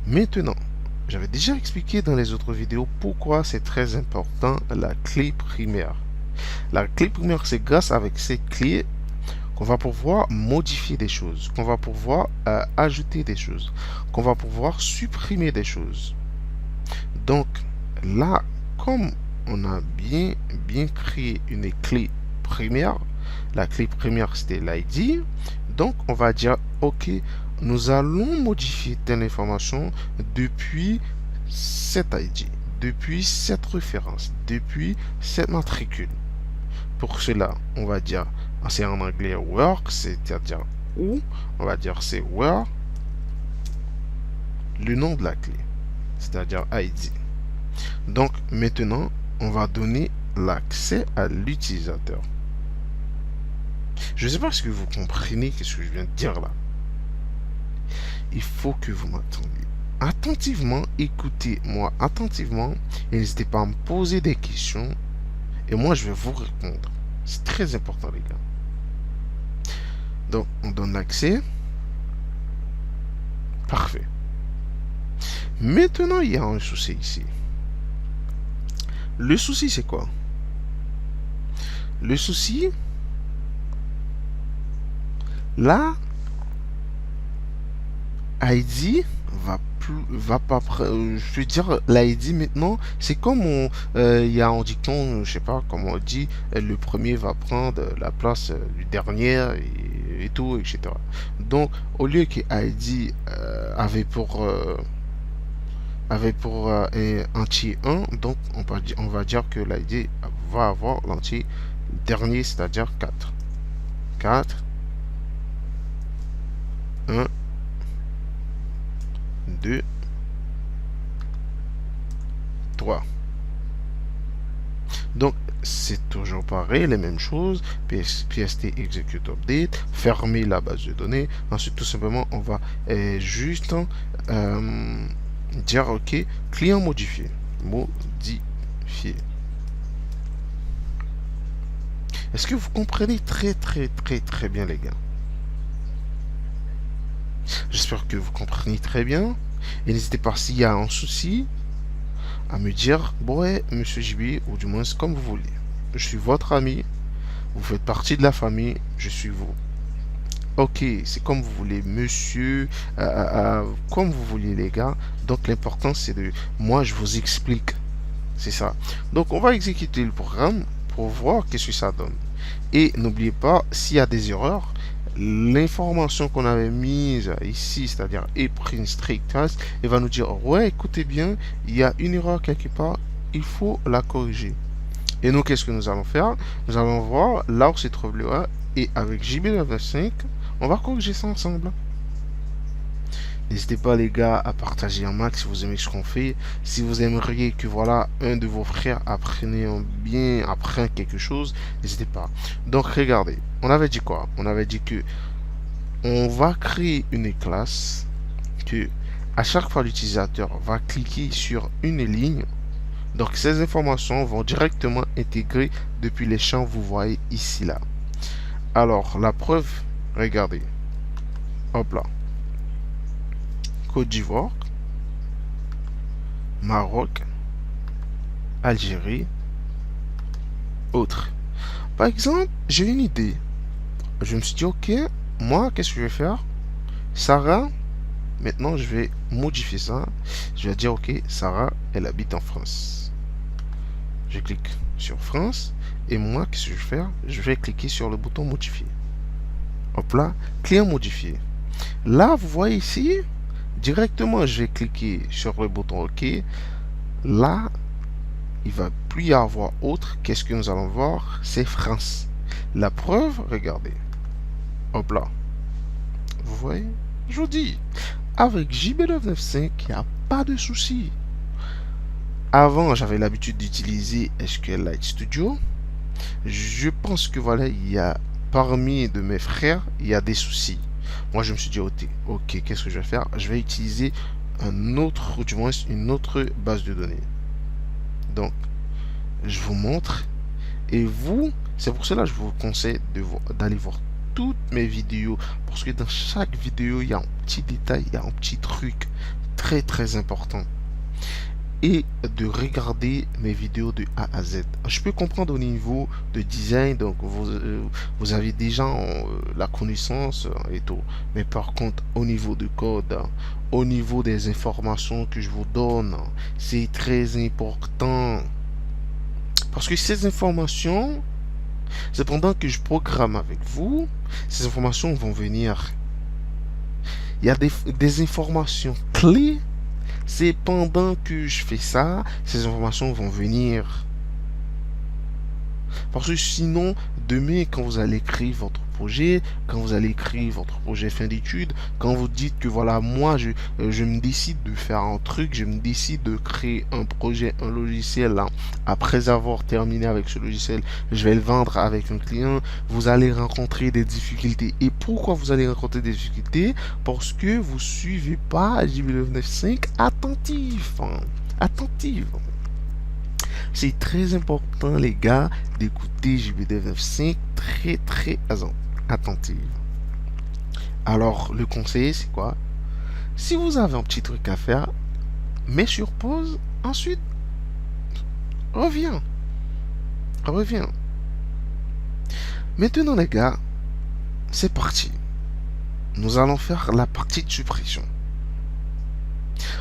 Maintenant, j'avais déjà expliqué dans les autres vidéos pourquoi c'est très important la clé primaire. La clé primaire, c'est grâce avec ces clés qu'on va pouvoir modifier des choses, qu'on va pouvoir ajouter des choses, qu'on va pouvoir supprimer des choses. Donc là, comme on a bien créé une clé primaire, la clé primaire c'était l'ID, donc on va dire ok, nous allons modifier telle information depuis cette ID, depuis cette référence, depuis cette matricule. Pour cela, on va dire, c'est en anglais work, c'est-à-dire où, on va dire c'est where, le nom de la clé, c'est-à-dire ID. Donc maintenant, on va donner l'accès à l'utilisateur. Je ne sais pas si vous comprenez ce que je viens de dire là. Il faut que vous m'attendiez attentivement, écoutez-moi attentivement et n'hésitez pas à me poser des questions et moi je vais vous répondre. C'est très important les gars. Donc on donne l'accès. Parfait. Maintenant il y a un souci ici. Le souci c'est quoi? Le souci, là, ID va pas je veux dire l'ID maintenant c'est comme il y a un dicton, je sais pas comment on dit, le premier va prendre la place du dernier et tout, etc. Donc au lieu que ID avait pour un entier 1, donc on va dire que l'ID va avoir l'entier dernier, c'est-à-dire 4. 4 1 2 3. Donc c'est toujours pareil, les mêmes choses. PST execute update, fermer la base de données. Ensuite tout simplement on va juste dire ok, client modifié. Est-ce que vous comprenez très bien les gars? J'espère que vous comprenez très bien. Et n'hésitez pas s'il y a un souci à me dire, bon ouais, monsieur JB, ou du moins comme vous voulez. Je suis votre ami, vous faites partie de la famille, je suis vous. Ok, c'est comme vous voulez, monsieur, comme vous voulez les gars. Donc l'important c'est de, moi je vous explique, c'est ça. Donc on va exécuter le programme pour voir qu'est-ce que ça donne. Et n'oubliez pas, s'il y a des erreurs, l'information qu'on avait mise ici, c'est-à-dire eprint strict test, il va nous dire ouais, écoutez bien, il y a une erreur quelque part, il faut la corriger. Et nous, qu'est-ce que nous allons faire? Nous allons voir là où se trouve l'erreur et avec JB95, On va corriger ça ensemble. N'hésitez pas les gars à partager un max si vous aimez ce qu'on fait. Si vous aimeriez que voilà un de vos frères apprenne quelque chose, n'hésitez pas. Donc regardez, on avait dit quoi? On avait dit que on va créer une classe que à chaque fois l'utilisateur va cliquer sur une ligne. Donc ces informations vont directement intégrer depuis les champs que vous voyez ici là. Alors la preuve, regardez. Hop là. Côte d'Ivoire, Maroc, Algérie, autres. Par exemple, j'ai une idée. Je me suis dit, ok, moi, qu'est-ce que je vais faire? Sarah, maintenant, je vais modifier ça. Je vais dire, ok, Sarah, elle habite en France. Je clique sur France. Et moi, qu'est-ce que je vais faire? Je vais cliquer sur le bouton modifier. Hop là, client modifié. Là, vous voyez ici, directement, je vais cliquer sur le bouton OK. Là, il va plus y avoir autre. Qu'est-ce que nous allons voir? C'est France. La preuve, regardez. Hop là. Vous voyez? Je vous dis, avec JB995, il n'y a pas de souci. Avant, j'avais l'habitude d'utiliser SQLite Studio. Je pense que voilà, il y a parmi de mes frères, il y a des soucis. Moi, je me suis dit, ok, qu'est-ce que je vais faire? Je vais utiliser un autre, ou du moins une autre base de données. Donc, je vous montre. Et vous, c'est pour cela que je vous conseille d'aller voir toutes mes vidéos. Parce que dans chaque vidéo, il y a un petit détail, il y a un petit truc très très important. Et de regarder mes vidéos de A à Z. Je peux comprendre au niveau de design, donc vous avez déjà la connaissance et tout. Mais par contre, au niveau de code, au niveau des informations que je vous donne, c'est très important. Parce que ces informations, c'est pendant que je programme avec vous, ces informations vont venir. Il y a des informations clés. C'est pendant que je fais ça, ces informations vont venir. Parce que sinon, demain, quand vous allez écrire votre projet, quand vous allez écrire votre projet fin d'études, quand vous dites que voilà, moi, je me décide de faire un truc, je me décide de créer un projet, un logiciel, là, après avoir terminé avec ce logiciel, je vais le vendre avec un client, vous allez rencontrer des difficultés. Et pourquoi vous allez rencontrer des difficultés? Parce que vous suivez pas JB995 attentif. Attentif. C'est très important, les gars, d'écouter JB995 très très attentif. Alors, le conseil, c'est quoi? Si vous avez un petit truc à faire, mets sur pause, ensuite, reviens. Maintenant, les gars, c'est parti. Nous allons faire la partie de suppression.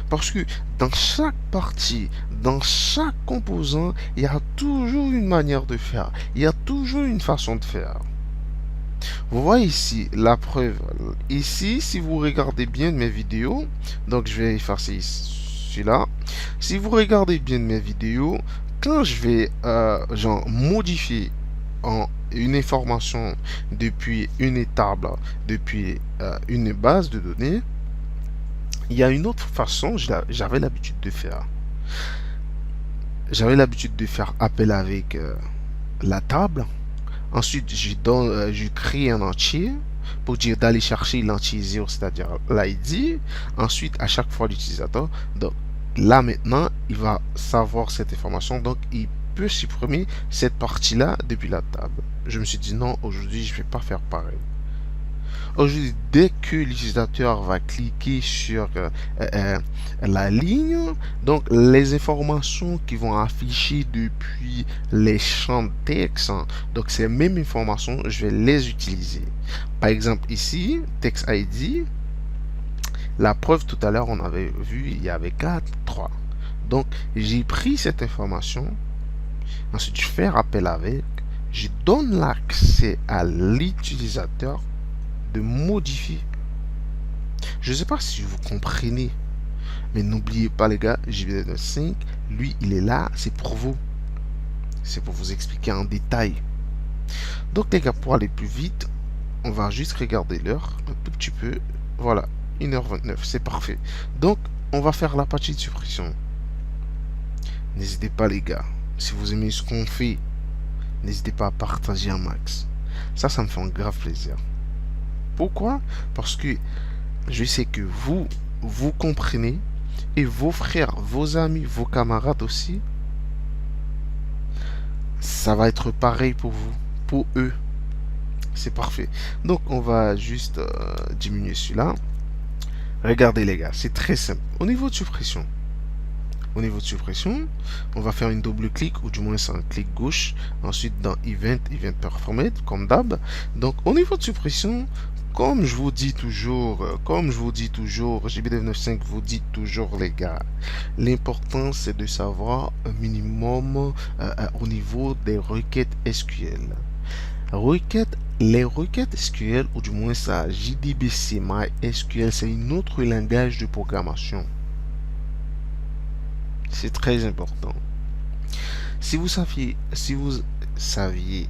Parce que dans chaque partie, dans chaque composant, il y a toujours une manière de faire. Il y a toujours une façon de faire. Vous voyez ici la preuve. Ici, si vous regardez bien mes vidéos, donc je vais effacer celui-là. Si vous regardez bien mes vidéos, quand je vais genre modifier une information depuis une table, depuis une base de données, il y a une autre façon, j'avais l'habitude de faire. J'avais l'habitude de faire appel avec la table. Ensuite, je crée un entier pour dire d'aller chercher l'entier 0, c'est-à-dire l'ID. Ensuite, à chaque fois l'utilisateur. Donc là maintenant, il va savoir cette information. Donc il peut supprimer cette partie-là depuis la table. Je me suis dit non, aujourd'hui, je ne vais pas faire pareil. Aujourd'hui, dès que l'utilisateur va cliquer sur la ligne, donc les informations qui vont afficher depuis les champs de texte, donc ces mêmes informations, je vais les utiliser. Par exemple ici, text ID, la preuve tout à l'heure, on avait vu, il y avait 4, 3. Donc j'ai pris cette information, ensuite je fais appel avec, je donne l'accès à l'utilisateur de modifier. Je ne sais pas si vous comprenez, mais n'oubliez pas les gars, JB995, lui il est là, c'est pour vous. C'est pour vous expliquer en détail. Donc les gars, pour aller plus vite, on va juste regarder l'heure un tout petit peu. Voilà, 1h29, c'est parfait. Donc, on va faire la partie de suppression. N'hésitez pas les gars, si vous aimez ce qu'on fait, n'hésitez pas à partager un max. Ça me fait un grave plaisir. Pourquoi? Parce que je sais que vous comprenez, et vos frères, vos amis, vos camarades aussi, ça va être pareil pour vous, pour eux. C'est parfait. Donc, on va juste diminuer celui-là. Regardez les gars, c'est très simple. Au niveau de suppression, on va faire une double clic ou du moins un clic gauche. Ensuite dans Event Performate comme d'hab. Donc au niveau de suppression, comme je vous dis toujours, JBdev95 vous dit toujours les gars, l'important c'est de savoir un minimum au niveau des requêtes SQL. Les requêtes SQL, ou du moins ça, JDBC MySQL, c'est un autre langage de programmation. C'est très important. Si vous saviez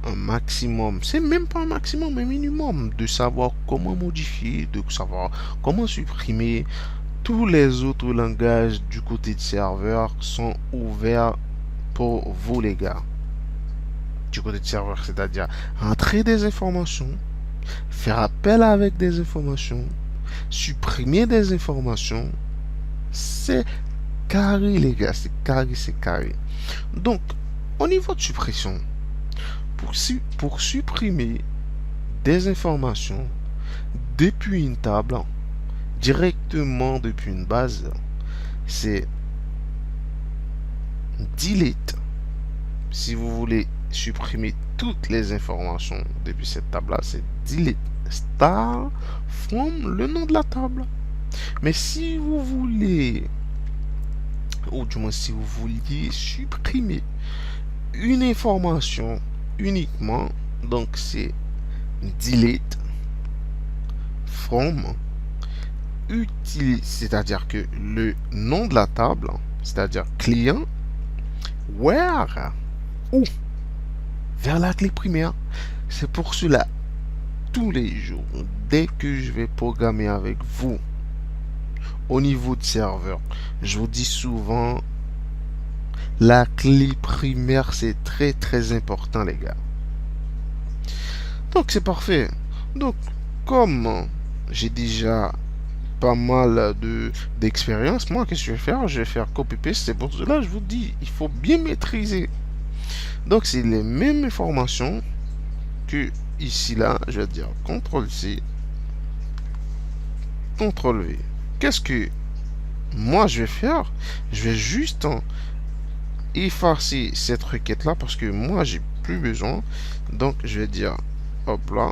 un maximum, c'est même pas un maximum, un minimum, de savoir comment modifier, de savoir comment supprimer, tous les autres langages du côté de serveur sont ouverts pour vous les gars. Du côté de serveur, c'est-à-dire entrer des informations, faire appel avec des informations, supprimer des informations, c'est carré les gars, c'est carré. Donc, au niveau de suppression, pour supprimer des informations depuis une table, directement depuis une base, c'est delete. Si vous voulez supprimer toutes les informations depuis cette table là, c'est delete star from le nom de la table. Mais si vous voulez, ou du moins si vous vouliez supprimer une information uniquement, donc c'est delete from utilise, c'est-à-dire que le nom de la table, c'est-à-dire client, where, ou vers la clé primaire. C'est pour cela, tous les jours, dès que je vais programmer avec vous au niveau de serveur, je vous dis souvent, la clé primaire, c'est très important les gars. Donc c'est parfait. Donc comme j'ai déjà pas mal d'expérience, moi qu'est-ce que je vais faire? Je vais faire copy-paste. C'est pour cela je vous dis, il faut bien maîtriser. Donc c'est les mêmes informations que ici là, je vais dire CTRL-C, CTRL-V. Qu'est-ce que moi je vais faire? Je vais juste effacer cette requête là parce que moi j'ai plus besoin. Donc je vais dire hop là,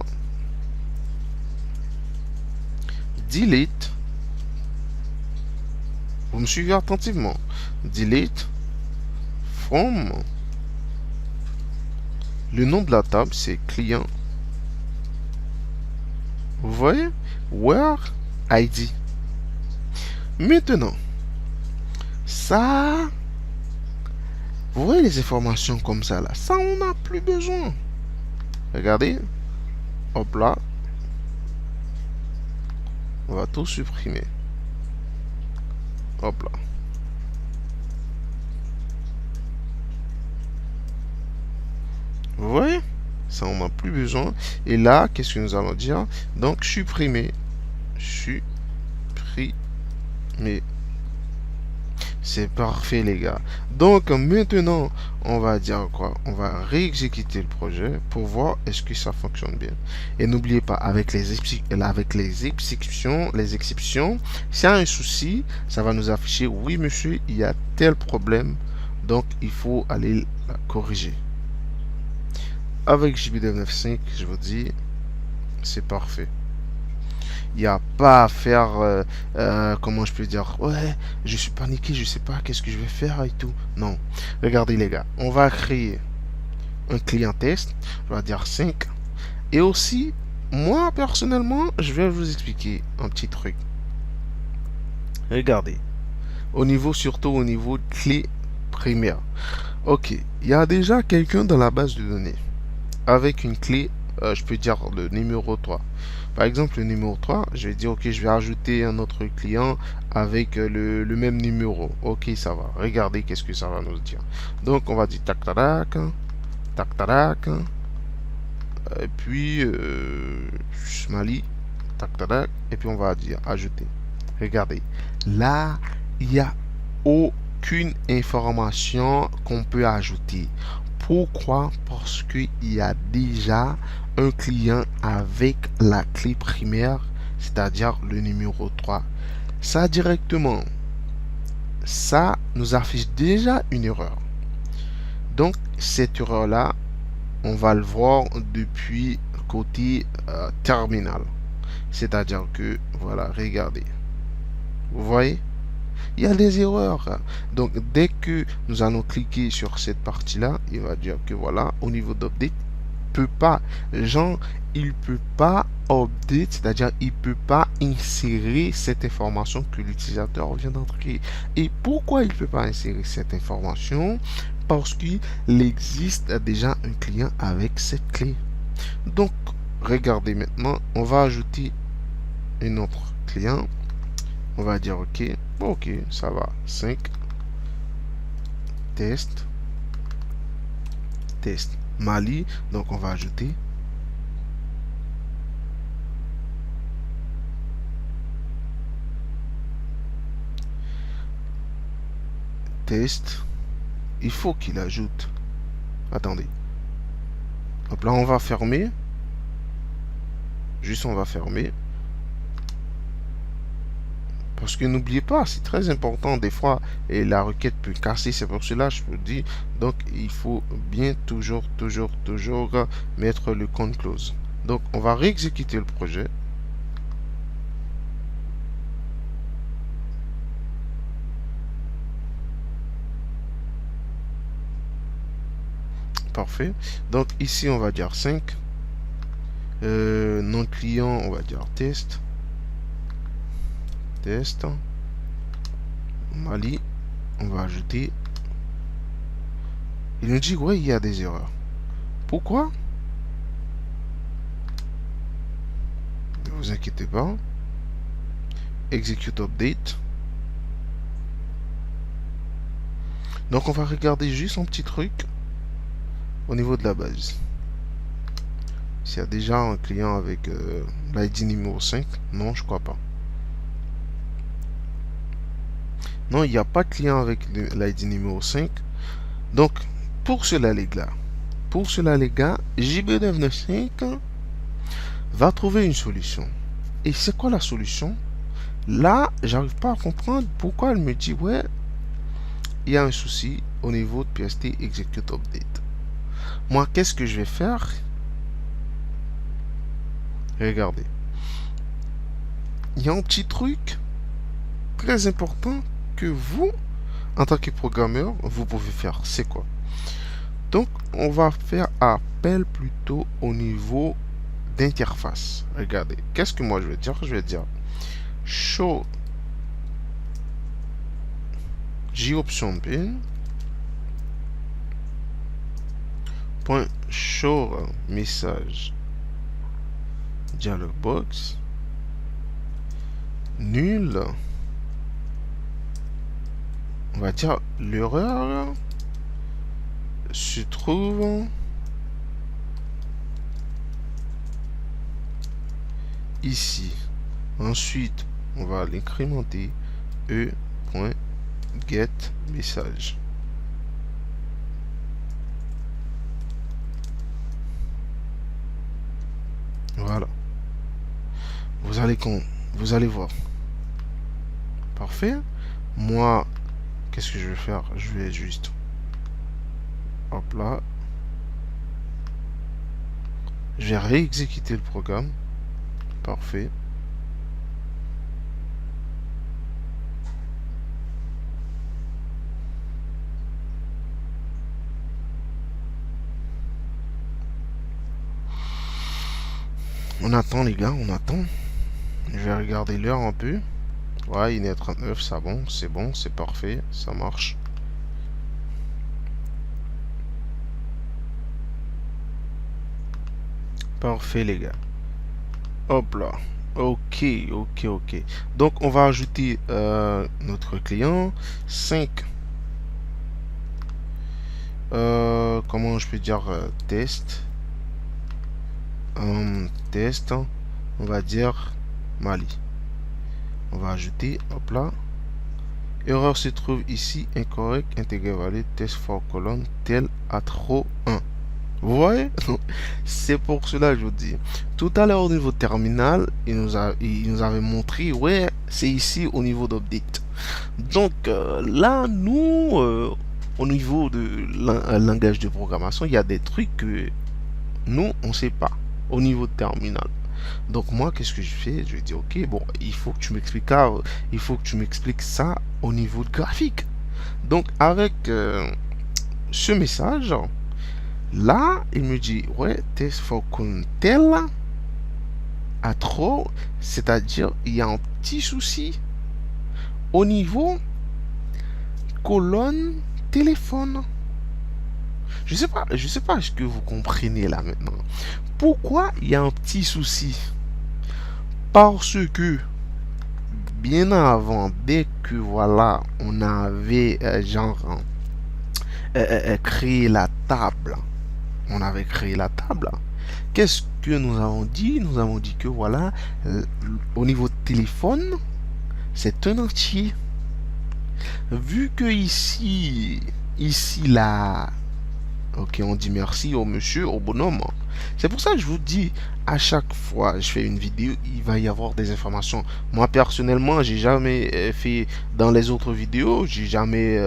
delete. Vous me suivez attentivement. Delete from le nom de la table, c'est client. Vous voyez? Where ID. Maintenant, ça, vous voyez les informations comme ça là, ça on n'a plus besoin. Regardez, hop là, on va tout supprimer. Hop là. Vous voyez? Ça on n'a plus besoin. Et là, qu'est-ce que nous allons dire? Donc supprimer. Supprimer. C'est parfait les gars. Donc maintenant, on va dire quoi? On va réexécuter le projet pour voir est-ce que ça fonctionne bien. Et n'oubliez pas, avec les exceptions, s'il y a un souci, ça va nous afficher, oui monsieur, il y a tel problème, donc il faut aller la corriger. Avec JBdev95, je vous dis, c'est parfait. Il n'y a pas à faire, comment je peux dire, ouais, je suis paniqué, je sais pas qu'est-ce que je vais faire et tout. Non, regardez les gars, on va créer un client test, on va dire 5. Et aussi, moi personnellement, je vais vous expliquer un petit truc. Regardez, surtout au niveau de clé primaire. Ok, il y a déjà quelqu'un dans la base de données avec une clé je peux dire le numéro 3. Par exemple, le numéro 3, je vais dire, ok, je vais ajouter un autre client avec le même numéro. Ok, ça va. Regardez qu'est-ce que ça va nous dire. Donc, on va dire tac tac, tac tac, et puis Mali, tac tac, et puis on va dire ajouter. Regardez, là, il n'y a aucune information qu'on peut ajouter. Pourquoi? Parce qu'il y a déjà un client avec la clé primaire, c'est-à-dire le numéro 3. Ça directement, ça nous affiche déjà une erreur. Donc, cette erreur-là, on va le voir depuis côté terminal. C'est-à-dire que, voilà, regardez. Vous voyez? Il y a des erreurs. Donc, dès que nous allons cliquer sur cette partie-là, il va dire que voilà, au niveau d'update, peut pas, genre, il peut pas update, c'est-à-dire il peut pas insérer cette information que l'utilisateur vient d'entrer. Et pourquoi il peut pas insérer cette information? Parce qu'il existe déjà un client avec cette clé. Donc, regardez maintenant, on va ajouter un autre client. On va dire OK. OK, ça va. 5. Test. Test. Mali. Donc, on va ajouter. Test. Il faut qu'il ajoute. Attendez. Hop là, on va fermer. Juste, on va fermer. Parce que n'oubliez pas, c'est très important des fois et la requête peut casser, c'est pour cela que je vous dis. Donc il faut bien toujours mettre le compte close. Donc on va réexécuter le projet. Parfait. Donc ici on va dire 5. Nom client, on va dire test. Test. Mali. On va ajouter. Il nous dit ouais, il y a des erreurs. Pourquoi? Ne vous inquiétez pas. Execute update. Donc on va regarder juste un petit truc au niveau de la base. S'il y a déjà un client avec l'ID numéro 5, non, je crois pas. Non, il n'y a pas de client avec l'ID numéro 5. Donc, pour cela, les gars, JB995 va trouver une solution. Et c'est quoi la solution? Là, j'arrive pas à comprendre pourquoi elle me dit, ouais, il y a un souci au niveau de PST Execute Update. Moi, qu'est-ce que je vais faire? Regardez. Il y a un petit truc très important que vous, en tant que programmeur, vous pouvez faire. C'est quoi? Donc, on va faire appel plutôt au niveau d'interface. Regardez. Qu'est-ce que moi je vais dire? Je vais dire show JOption bin point show message dialog box nul. On va dire l'erreur se trouve ici. Ensuite, on va l'incrémenter e.getMessage. Voilà. Vous allez voir. Parfait. Moi, qu'est-ce que je vais faire? Je vais juste, hop là, je vais réexécuter le programme. Parfait. On attend les gars, on attend. Je vais regarder l'heure un peu. Ouais, il est à 39, ça bon, c'est parfait, ça marche. Parfait, les gars. Hop là. Ok, ok, ok. Donc, on va ajouter notre client 5. Comment je peux dire test. Test. On va dire Mali. On va ajouter, hop là. Erreur se trouve ici, incorrect, intégré valide, test for colonne, tel à trop 1. Vous voyez? C'est pour cela que je vous dis. Tout à l'heure au niveau terminal, il nous avait montré, ouais, c'est ici au niveau d'update. Donc là, nous, au niveau de langage de programmation, il y a des trucs que nous, on ne sait pas au niveau de terminal. Donc moi, qu'est-ce que je fais? Je dis, ok, bon, il faut que tu m'expliques ça au niveau de graphique. Donc avec ce message, là, il me dit, ouais, test for tel à trop, c'est-à-dire, il y a un petit souci au niveau colonne téléphone. Je sais pas, est-ce que vous comprenez là maintenant. Pourquoi il y a un petit souci? Parce que bien avant, dès que voilà, on avait créé la table, qu'est-ce que nous avons dit? Nous avons dit que voilà, au niveau téléphone, c'est un entier. Vu que ici là, ok, on dit merci au monsieur, au bonhomme. C'est pour ça que je vous dis, à chaque fois que je fais une vidéo, il va y avoir des informations. Moi, personnellement, j'ai jamais fait dans les autres vidéos, j'ai jamais,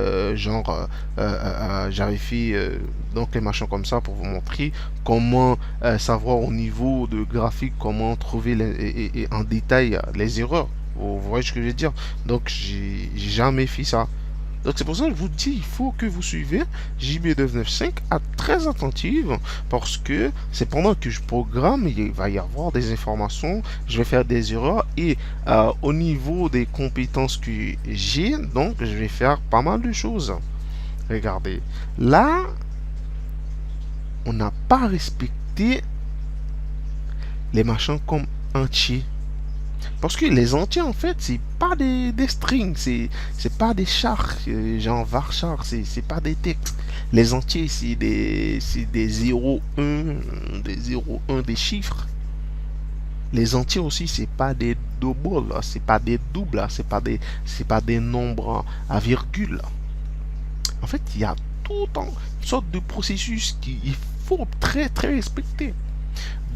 j'avais fait donc les machins comme ça pour vous montrer comment savoir au niveau de graphique, comment trouver en détail les erreurs. Vous voyez ce que je veux dire? Donc, j'ai jamais fait ça. Donc c'est pour ça que je vous dis, il faut que vous suivez JB995 à très attentive parce que c'est pendant que je programme, il va y avoir des informations, je vais faire des erreurs et au niveau des compétences que j'ai, donc je vais faire pas mal de choses. Regardez, là, on n'a pas respecté les machins comme entiers. Parce que les entiers, en fait, c'est pas des strings, c'est pas des chars, genre varchar, c'est pas des textes. Les entiers, c'est des 0, 1, des chiffres. Les entiers aussi, c'est pas des doubles, c'est pas des doubles, c'est pas des nombres à virgule. En fait, il y a tout une sorte de processus qu'il faut très respecter.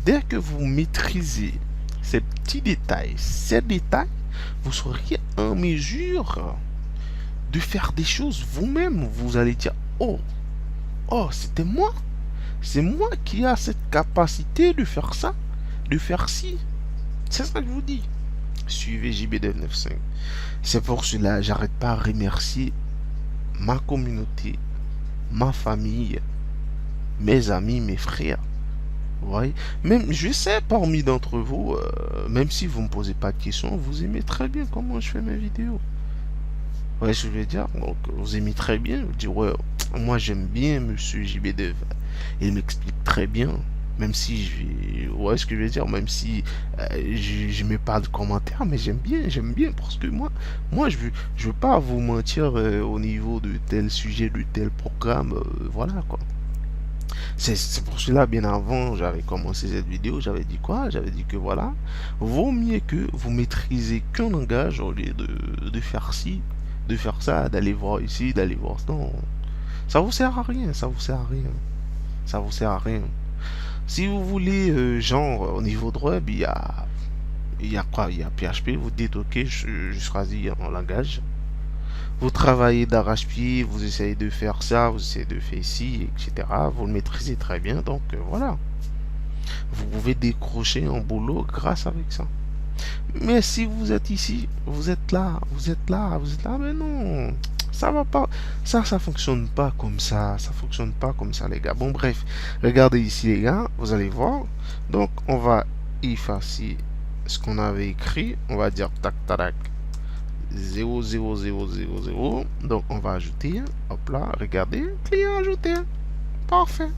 Dès que vous maîtrisez ces petits détails, vous serez en mesure de faire des choses vous-même. Vous allez dire, oh, c'était moi. C'est moi qui a cette capacité de faire ça, de faire ci. C'est ça que je vous dis. Suivez JB995. C'est pour cela, j'arrête pas à remercier ma communauté, ma famille, mes amis, mes frères. Ouais. Même, je sais, parmi d'entre vous, même si vous ne me posez pas de questions, vous aimez très bien comment je fais mes vidéos. Ouais, je veux dire, donc vous aimez très bien. Vous dites, ouais, moi j'aime bien Monsieur JB9. Il m'explique très bien. Même si ouais, ce que je veux dire, même si je mets pas de commentaires, mais j'aime bien, parce que moi je veux pas vous mentir au niveau de tel sujet, de tel programme, voilà quoi. C'est pour cela, bien avant, j'avais commencé cette vidéo, j'avais dit quoi? J'avais dit que voilà, vaut mieux que vous maîtrisez qu'un langage au lieu de faire ci, de faire ça, d'aller voir ici, d'aller voir ça. Non, ça vous sert à rien, ça vous sert à rien. Ça vous sert à rien. Si vous voulez, genre, au niveau de web, il y a quoi? Il y a PHP, vous dites ok, je choisis un langage. Vous travaillez d'arrache-pied, vous essayez de faire ça, vous essayez de faire ci, etc. Vous le maîtrisez très bien, donc voilà. Vous pouvez décrocher un boulot grâce avec ça. Mais si vous êtes ici, vous êtes là, mais non, ça va pas, ça fonctionne pas comme ça, les gars. Bon, bref, regardez ici, les gars, vous allez voir. Donc, on va effacer ce qu'on avait écrit, on va dire tac tac 0 0 0 0 0. Donc on va ajouter, hop là, regardez, client ajouté, parfait.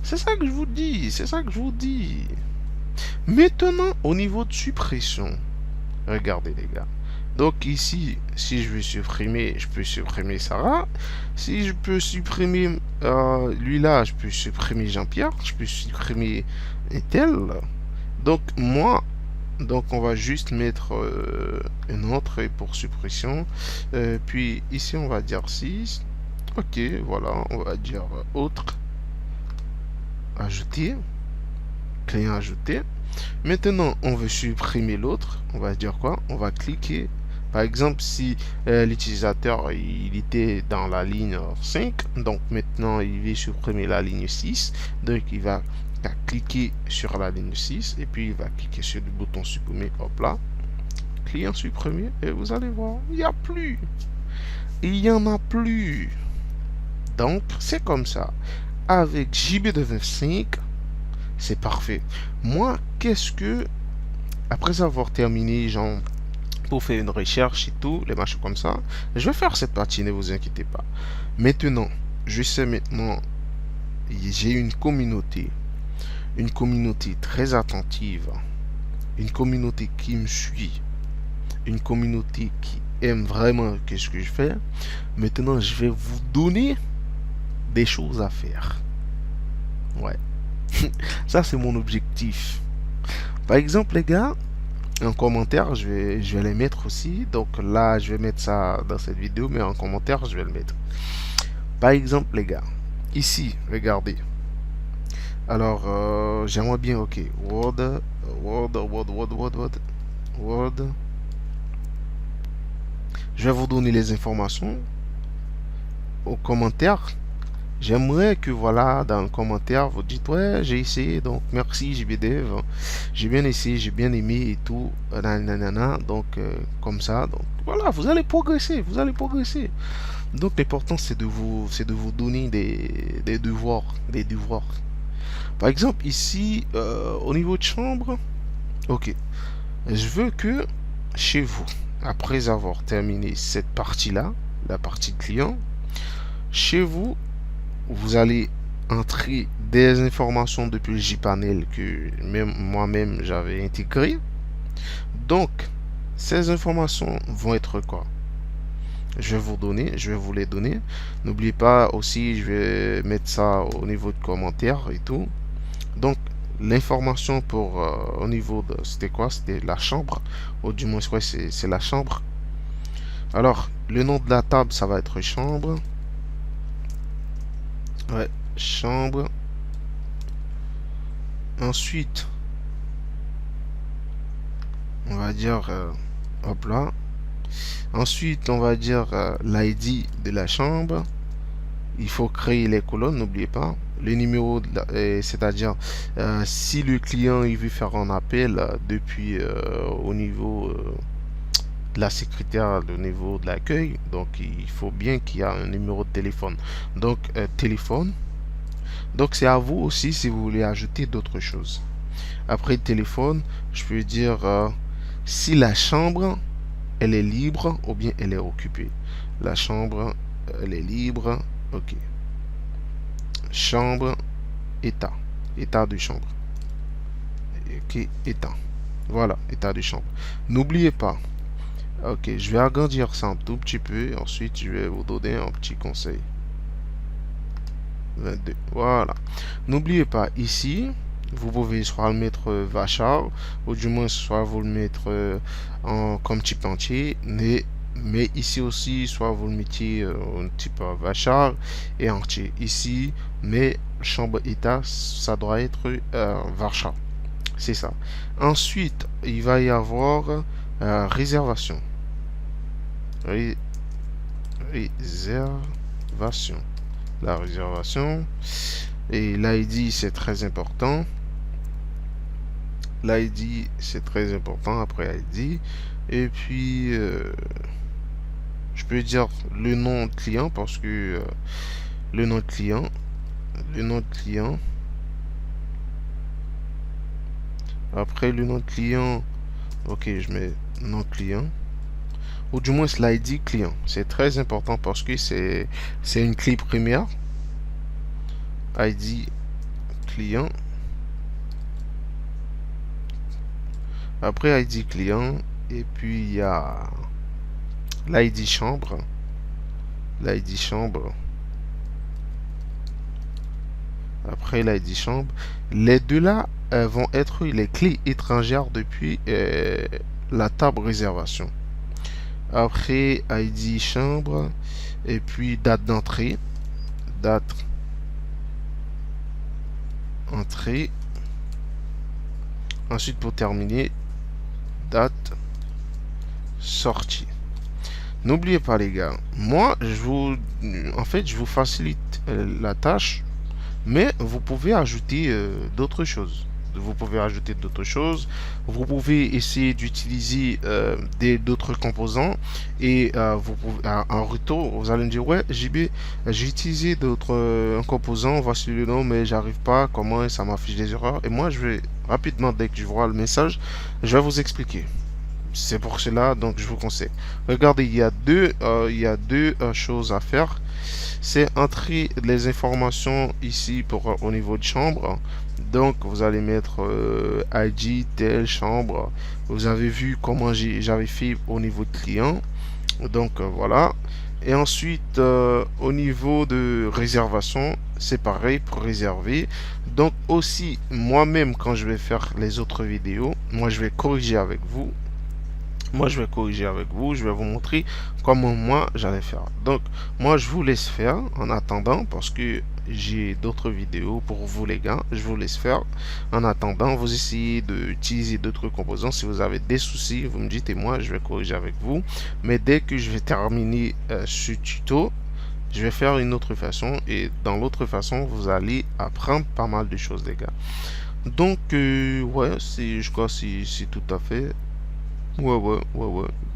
C'est ça que je vous dis, c'est ça que je vous dis. Maintenant, au niveau de suppression, regardez les gars. Donc ici, si je veux supprimer, je peux supprimer Sarah. Si je peux supprimer lui là, je peux supprimer Jean-Pierre. Je peux supprimer Ethel. Donc moi, donc on va juste mettre une entrée pour suppression. Puis ici on va dire 6. Ok, voilà, on va dire autre. Ajouter. Client ajouté. Maintenant, on veut supprimer l'autre. On va dire quoi? On va cliquer. Par exemple, si l'utilisateur il était dans la ligne 5, donc maintenant il veut supprimer la ligne 6. Donc il va cliquer sur la ligne 6 et puis il va cliquer sur le bouton supprimer. Hop là. Client supprimé. Et vous allez voir, il n'y a plus. Il n'y en a plus. Donc, c'est comme ça. Avec JB295, c'est parfait. Moi, qu'est-ce que, après avoir terminé, genre, pour faire une recherche et tout, les machins comme ça, je vais faire cette partie, ne vous inquiétez pas. Maintenant, je sais maintenant, j'ai une communauté très attentive, une communauté qui me suit, une communauté qui aime vraiment qu'est-ce que je fais. Maintenant, je vais vous donner des choses à faire. Ouais. Ça, c'est mon objectif. Par exemple, les gars, en commentaire, je vais les mettre aussi. Donc là, je vais mettre ça dans cette vidéo, mais en commentaire, je vais le mettre. Par exemple, les gars, ici, regardez. Alors, j'aimerais bien, ok, Word. Je vais vous donner les informations aux commentaires. J'aimerais que, voilà, dans le commentaire, vous dites, ouais, j'ai essayé, donc merci JBDev, j'ai bien essayé, j'ai bien aimé et tout, nanana, donc comme ça, donc voilà, vous allez progresser, vous allez progresser. Donc l'important c'est de vous donner des devoirs, Par exemple ici, au niveau de chambre, ok, je veux que chez vous, après avoir terminé cette partie-là, la partie client, chez vous, vous allez entrer des informations depuis le JPanel que même moi-même j'avais intégré. Donc, ces informations vont être quoi? Je vais vous les donner. N'oubliez pas aussi, je vais mettre ça au niveau de commentaires et tout. Donc, l'information pour au niveau de c'était quoi? C'était la chambre, ou du moins ouais, c'est la chambre. Alors, le nom de la table, ça va être chambre. Ouais, chambre. Ensuite, on va dire, hop là. Ensuite, on va dire l'ID de la chambre. Il faut créer les colonnes, n'oubliez pas. Le numéro, c'est-à-dire si le client il veut faire un appel depuis au niveau de la secrétaire, au niveau de l'accueil, donc il faut bien qu'il y ait un numéro de téléphone. Donc, téléphone. Donc c'est à vous aussi si vous voulez ajouter d'autres choses. Après le téléphone, je peux dire si la chambre elle est libre ou bien elle est occupée. La chambre elle est libre. Ok. Chambre, état. État de chambre. Ok, état. Voilà, état de chambre. N'oubliez pas. Ok, je vais agrandir ça un tout petit peu. Ensuite, je vais vous donner un petit conseil. 22. Voilà. N'oubliez pas, ici, vous pouvez soit le mettre Vachar, ou du moins soit vous le mettre comme type entier, mais ici aussi, soit vous le mettiez en type Vachar et entier. Ici, mais chambre état, ça doit être Vachar. C'est ça. Ensuite, il va y avoir réservation. Réservation. La réservation et l'ID c'est très important. L'ID c'est très important après ID. Et puis je peux dire le nom de client parce que le nom de client après le nom de client, ok, je mets nom client ou du moins l'ID client. C'est très important parce que c'est une clé primaire. ID client. Après ID client, et puis il y a l'ID chambre. L'ID chambre. Après l'ID chambre. Les deux là vont être les clés étrangères depuis la table réservation. Après ID chambre. Et puis date d'entrée. Date entrée. Ensuite pour terminer, date sortie. N'oubliez pas les gars, moi je vous facilite la tâche, mais vous pouvez ajouter d'autres choses. Vous pouvez ajouter d'autres choses. Vous pouvez essayer d'utiliser d'autres composants et en retour, vous allez me dire ouais JB, j'ai utilisé d'autres composants, voici le nom, mais j'arrive pas. Comment ça m'affiche des erreurs? Et moi je vais rapidement dès que je vois le message, je vais vous expliquer. C'est pour cela donc je vous conseille. Regardez, il y a deux choses à faire. C'est entrer les informations ici pour au niveau de chambre. Donc vous allez mettre ID telle chambre. Vous avez vu comment j'avais fait au niveau de client. Donc voilà. Et ensuite au niveau de réservation, c'est pareil pour réserver. Donc aussi moi-même quand je vais faire les autres vidéos, moi je vais corriger avec vous. Je vais vous montrer comment moi j'allais faire. Donc, moi je vous laisse faire en attendant parce que j'ai d'autres vidéos pour vous les gars. Je vous laisse faire en attendant. Vous essayez d'utiliser d'autres composants. Si vous avez des soucis, vous me dites et moi je vais corriger avec vous. Mais dès que je vais terminer ce tuto, je vais faire une autre façon et dans l'autre façon, vous allez apprendre pas mal de choses les gars. Donc, ouais, je crois que c'est tout à fait. Ouais.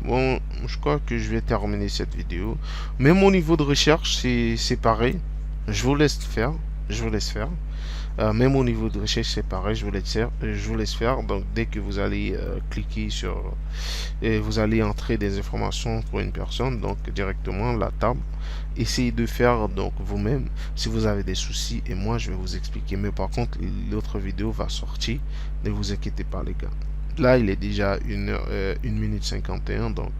Bon, je crois que je vais terminer cette vidéo. Même au niveau de recherche, c'est pareil. Je vous laisse faire. Je vous laisse faire. Même au niveau de recherche, c'est pareil. Je vous laisse faire. Donc, dès que vous allez cliquer sur... et vous allez entrer des informations pour une personne. Donc, directement, la table. Essayez de faire donc vous-même si vous avez des soucis. Et moi, je vais vous expliquer. Mais par contre, l'autre vidéo va sortir. Ne vous inquiétez pas, les gars. Là, il est déjà 1 minute 51, donc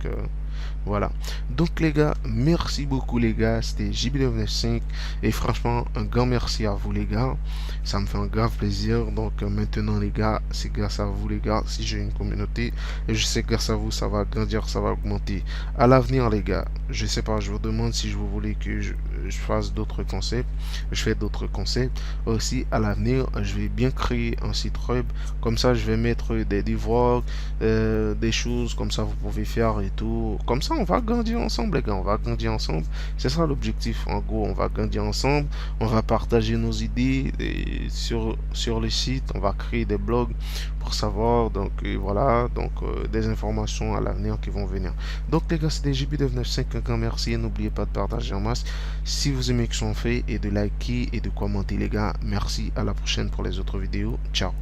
voilà. Donc les gars, merci beaucoup les gars, c'était JB995 et franchement, un grand merci à vous les gars. Ça me fait un grave plaisir. Donc maintenant les gars, c'est grâce à vous les gars si j'ai une communauté et je sais que grâce à vous, ça va grandir, ça va augmenter. À l'avenir les gars, je sais pas, je vous demande si vous voulez que je fasse d'autres concepts. Je fais d'autres concepts. Aussi à l'avenir, je vais bien créer un site web. Comme ça, je vais mettre des devoirs, des choses comme ça vous pouvez faire et tout. Comme ça, on va grandir ensemble les gars, on va grandir ensemble. C'est ça l'objectif en gros, on va grandir ensemble. On va partager nos idées sur le site. On va créer des blogs pour savoir. Donc voilà, donc des informations à l'avenir qui vont venir. Donc les gars, c'était JB995, un grand merci. N'oubliez pas de partager en masse si vous aimez que sont faits et de liker et de commenter les gars. Merci, à la prochaine pour les autres vidéos. Ciao.